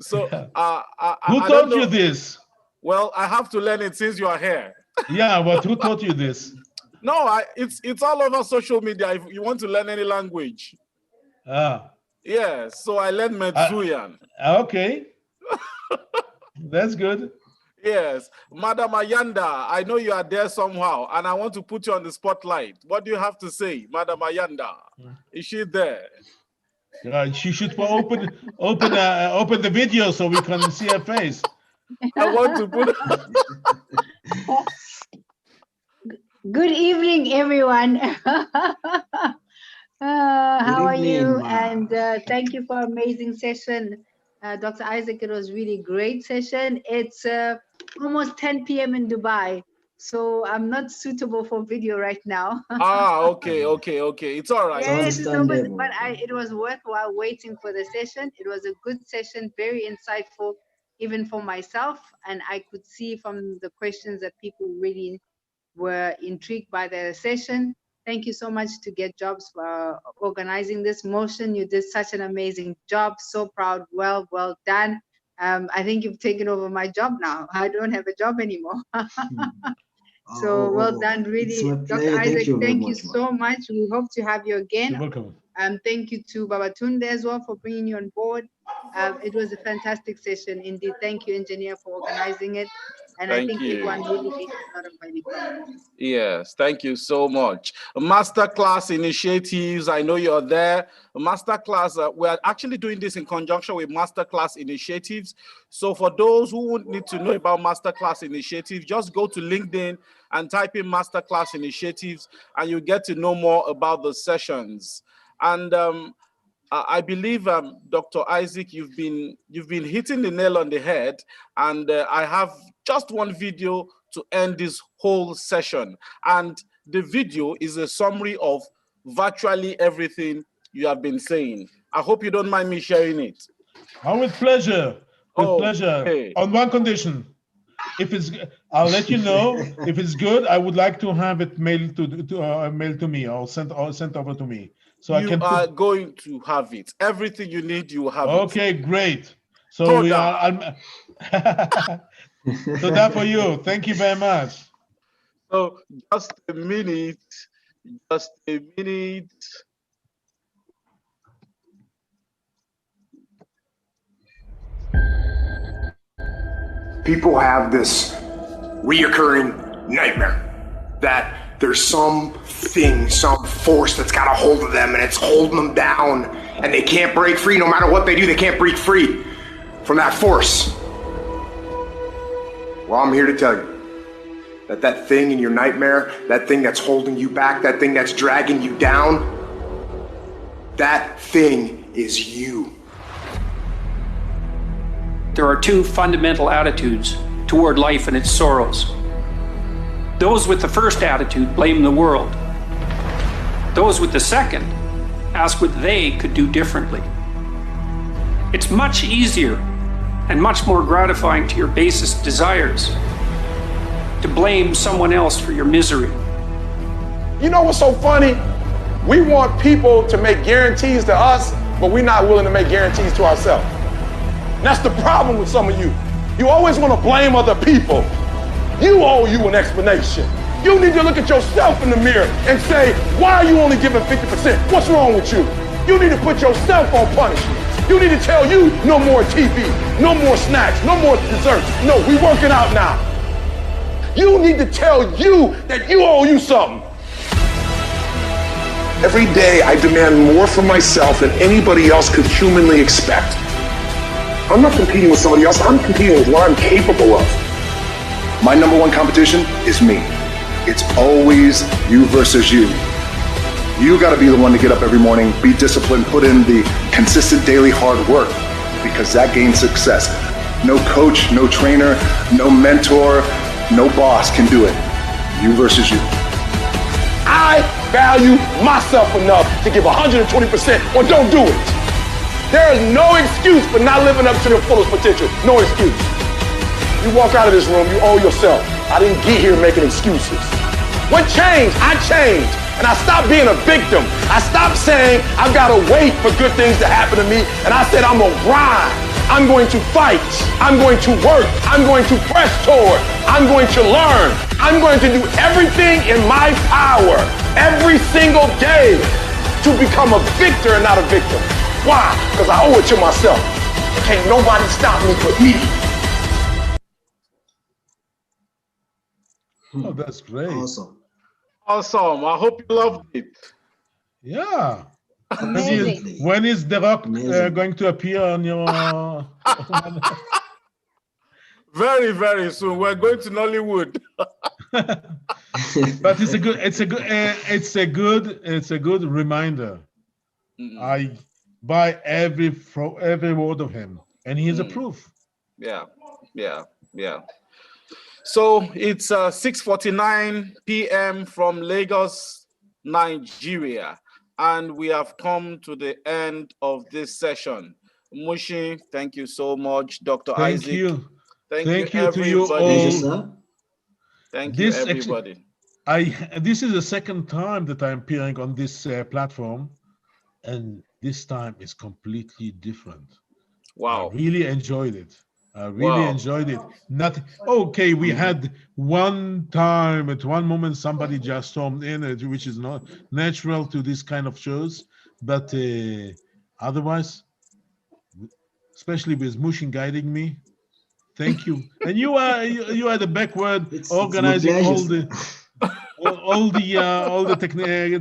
So, who taught you this? Well, I have to learn it since you are here. Yeah, but who taught you this? No, it's all over social media. If you want to learn any language. Yes, so I learned Medzuyan. Okay. That's good. Yes. Madam Ayanda, I know you are there somehow, and I want to put you on the spotlight. What do you have to say, Madam Ayanda? Is she there? She should open the video so we can see her face. I want to put... Good evening, everyone. How are you? And thank you for amazing session, Dr. Isaac. It was really great session. It's almost 10 p.m. in Dubai, so I'm not suitable for video right now. Okay. It's all right. Yes, but it was worthwhile waiting for the session. It was a good session, very insightful, even for myself. And I could see from the questions that people really were intrigued by the session. Thank you so much to Get Jobs for organizing this motion. You did such an amazing job. So proud. Well done. I think you've taken over my job now. I don't have a job anymore. So well done, really. Dr. Isaac, thank you so much. We hope to have you again. You're welcome. Thank you to Babatunde as well for bringing you on board. It was a fantastic session indeed. Thank you, engineer, for organizing it. And I think everyone really made a lot of value from it. Yes, thank you so much. MasterClass initiatives, I know you're there. MasterClass, we're actually doing this in conjunction with MasterClass initiatives. So for those who would need to know about MasterClass initiatives, just go to LinkedIn and type in MasterClass initiatives, and you get to know more about the sessions. And I believe, Dr. Isaac, you've been hitting the nail on the head, and I have just one video to end this whole session. And the video is a summary of virtually everything you have been saying. I hope you don't mind me sharing it. Oh, with pleasure. With pleasure. Okay. On one condition. If it's, I'll let you know. If it's good, I would like to have it mailed to me, or sent over to me. So you are going to have it. Everything you need, you will have it. Okay, great. So we are. So that for you. Thank you very much. So just a minute. People have this reoccurring nightmare that there's something, some force that's got a hold of them and it's holding them down and they can't break free. No matter what they do, they can't break free from that force. Well, I'm here to tell you that that thing in your nightmare, that thing that's holding you back, that thing that's dragging you down, that thing is you. There are two fundamental attitudes toward life and its sorrows. Those with the first attitude blame the world. Those with the second ask what they could do differently. It's much easier and much more gratifying to your basest desires to blame someone else for your misery. You know what's so funny? We want people to make guarantees to us, but we're not willing to make guarantees to ourselves. And that's the problem with some of you. You always want to blame other people. You owe you an explanation. You need to look at yourself in the mirror and say, why are you only giving 50%? What's wrong with you? You need to put yourself on punishment. You need to tell you no more TV, no more snacks, no more desserts. No, we working out now. You need to tell you that you owe you something. Every day I demand more from myself than anybody else could humanly expect. I'm not competing with somebody else, I'm competing with what I'm capable of. My number one competition is me. It's always you versus you. You gotta be the one to get up every morning, be disciplined, put in the consistent daily hard work, because that gains success. No coach, no trainer, no mentor, no boss can do it. You versus you. I value myself enough to give 120% or don't do it. There is no excuse for not living up to their fullest potential. No excuse. You walk out of this room, you owe yourself. I didn't get here making excuses. What changed? I changed. And I stopped being a victim. I stopped saying, I've got to wait for good things to happen to me. And I said, I'm going to grind. I'm going to fight. I'm going to work. I'm going to press toward. I'm going to learn. I'm going to do everything in my power every single day to become a victor and not a victim. Why? Because I owe it to myself. Can't nobody stop me but me. Oh, that's great. Awesome. Awesome. I hope you loved it. Yeah. Amazing. When is The Rock Amazing. going to appear on your? Very, very soon. We're going to Nollywood. But it's a good reminder. I buy every word of him, and he's a proof. Yeah. So it's 6:49 p.m. from Lagos, Nigeria, and we have come to the end of this session. Mushi, thank you so much. Dr. Thank Isaac. you. Thank you, to you everybody. Thank you, all. sir. Thank you, everybody. This is the second time that I'm appearing on this platform, and this time is completely different. Wow. I really enjoyed it. Enjoyed it. Okay, we had one time, at one moment, somebody just stormed in, which is not natural to this kind of shows, but otherwise, especially with Mushin guiding me, thank you. And you are the backward organizing all the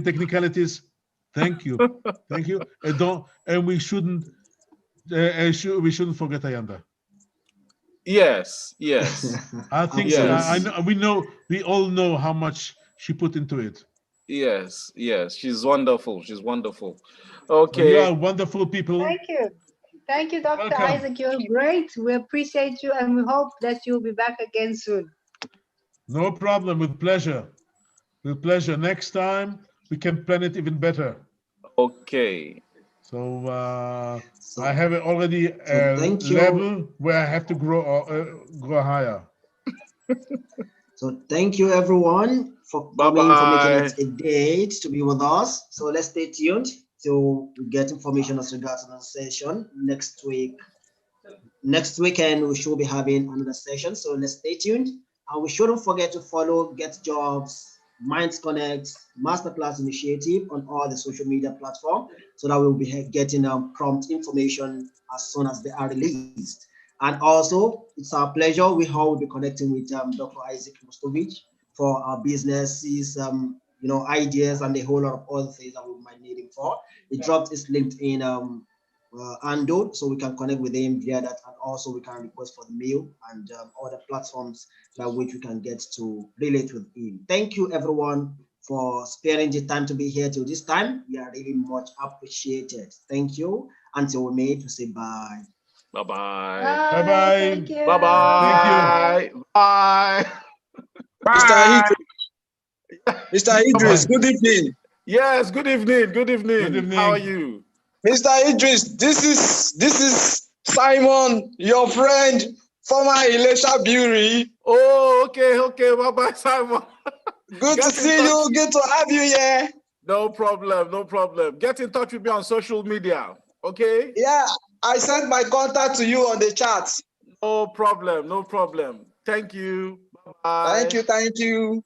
technicalities. Thank you. And we shouldn't forget Ayanda. Yes. I think Yes. we all know how much she put into it. Yes. She's wonderful. Okay. You are wonderful people. Thank you, Dr. Welcome. Isaac. You're great. We appreciate you, and we hope that you'll be back again soon. No problem. With pleasure. Next time we can plan it even better. Okay. So I have already a level where I have to grow higher. So thank you, everyone, for coming, for making it a date to be with us. So let's stay tuned to get information as regards to the session next week. Next weekend, we should be having another session. So let's stay tuned. And we shouldn't forget to follow Get Jobs, Minds Connect, MasterClass Initiative on all the social media platforms, so that we'll be getting prompt information as soon as they are released. And also, it's our pleasure. We all will be connecting with Dr. Isaac Mostovich for our businesses, ideas, and a whole lot of other things that we might need him for. He dropped his LinkedIn handle, so we can connect with him via that, and also we can request for the mail and other platforms by which we can get to relate with him. Thank you, everyone, for sparing the time to be here till this time. We are really much appreciated. Thank you. Until we meet, we say bye. Bye-bye. Bye-bye. Thank you. Bye-bye. Bye. Mr. Idris, good evening. Yes, good evening. How are you? Mr. Idris, this is Simon, your friend, former Elisha Beauty. Oh, okay. Bye-bye, Simon. Good to see you. Good to have you here. No problem. Get in touch with me on social media, okay? Yeah, I sent my contact to you on the chat. No problem. Thank you. Bye-bye. Thank you.